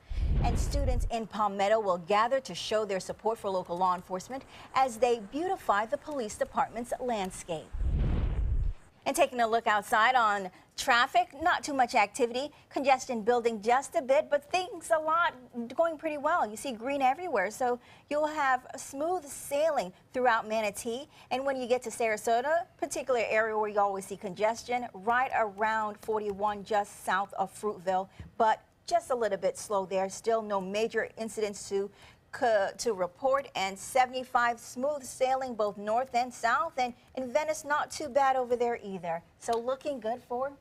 Speaker 1: And students in Palmetto will gather to show their support for local law enforcement as they beautify the police department's landscape. And taking a look outside on traffic, not too much activity, congestion building just a bit, but things a lot going pretty well. You see green everywhere, so you'll have smooth sailing throughout Manatee. And when you get to Sarasota, particular area where you always see congestion, right around 41 just south of Fruitville, but just a little bit slow there. Still no major incidents to report, and 75 smooth sailing both north and south, and in Venice not too bad over there either. So looking good for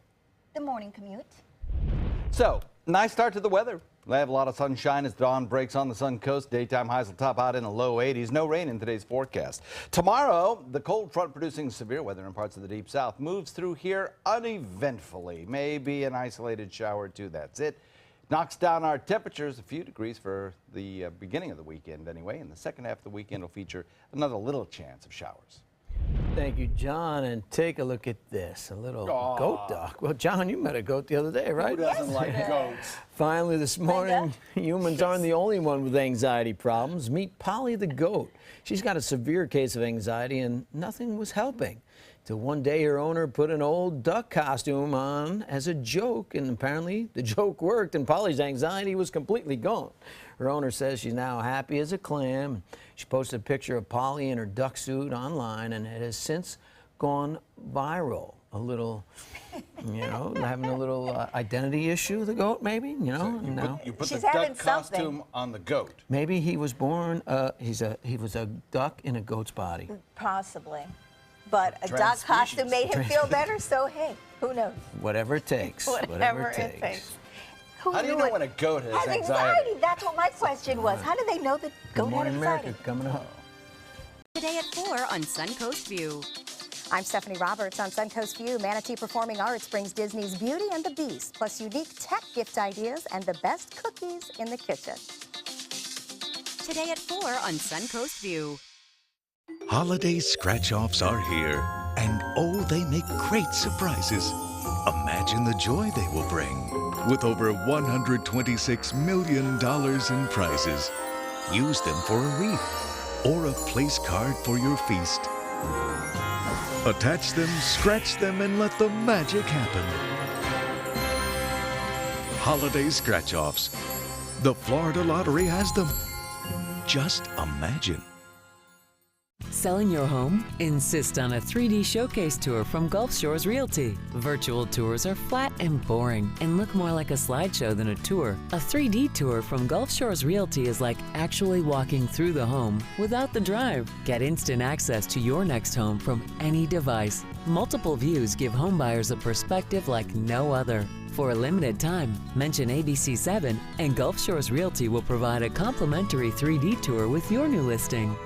Speaker 1: the morning commute.
Speaker 9: So nice start to the weather. We'll have a lot of sunshine as dawn breaks on the Suncoast. Daytime highs will top out in the low 80s. No rain in today's forecast. Tomorrow, the cold front producing severe weather in parts of the deep south moves through here uneventfully. Maybe an isolated shower or two, that's it. Knocks down our temperatures a few degrees for the beginning of the weekend anyway. And the second half of the weekend will feature another little chance of showers.
Speaker 14: Thank you, John. And take a look at this, a little goat duck. Well, John, you met a goat the other day, right?
Speaker 9: Who doesn't like goats?
Speaker 14: Finally, this morning, humans aren't the only one with anxiety problems. Meet Polly the goat. She's got a severe case of anxiety, and nothing was helping. Till one day, her owner put an old duck costume on as a joke, and apparently the joke worked, and Polly's anxiety was completely gone. Her owner says she's now happy as a clam. She posted a picture of Polly in her duck suit online, and it has since gone viral. A little, you know, having a little identity issue, the goat, maybe, you know.
Speaker 9: So you put the duck costume on the goat.
Speaker 14: Maybe he was born, he was a duck in a goat's body.
Speaker 1: Possibly. But a duck costume made him feel better, so hey, who knows?
Speaker 14: Whatever it takes.
Speaker 1: Whatever it takes.
Speaker 9: How do you know when a goat has anxiety?
Speaker 1: That's what my question was. How do they know that goat had anxiety?
Speaker 14: America coming up.
Speaker 4: Today at 4 on Suncoast View.
Speaker 7: I'm Stephanie Roberts on Suncoast View. Manatee Performing Arts brings Disney's Beauty and the Beast, plus unique tech gift ideas and the best cookies in the kitchen.
Speaker 4: Today at 4 on Suncoast View.
Speaker 10: Holiday scratch-offs are here, and oh, they make great surprises. Imagine the joy they will bring. With over $126 million in prizes, use them for a wreath or a place card for your feast. Attach them, scratch them, and let the magic happen. Holiday scratch-offs. The Florida Lottery has them. Just imagine.
Speaker 12: Selling your home? Insist on a 3D showcase tour from Gulf Shores Realty. Virtual tours are flat and boring and look more like a slideshow than a tour. A 3D tour from Gulf Shores Realty is like actually walking through the home without the drive. Get instant access to your next home from any device. Multiple views give homebuyers a perspective like no other. For a limited time, mention ABC7 and Gulf Shores Realty will provide a complimentary 3D tour with your new listing.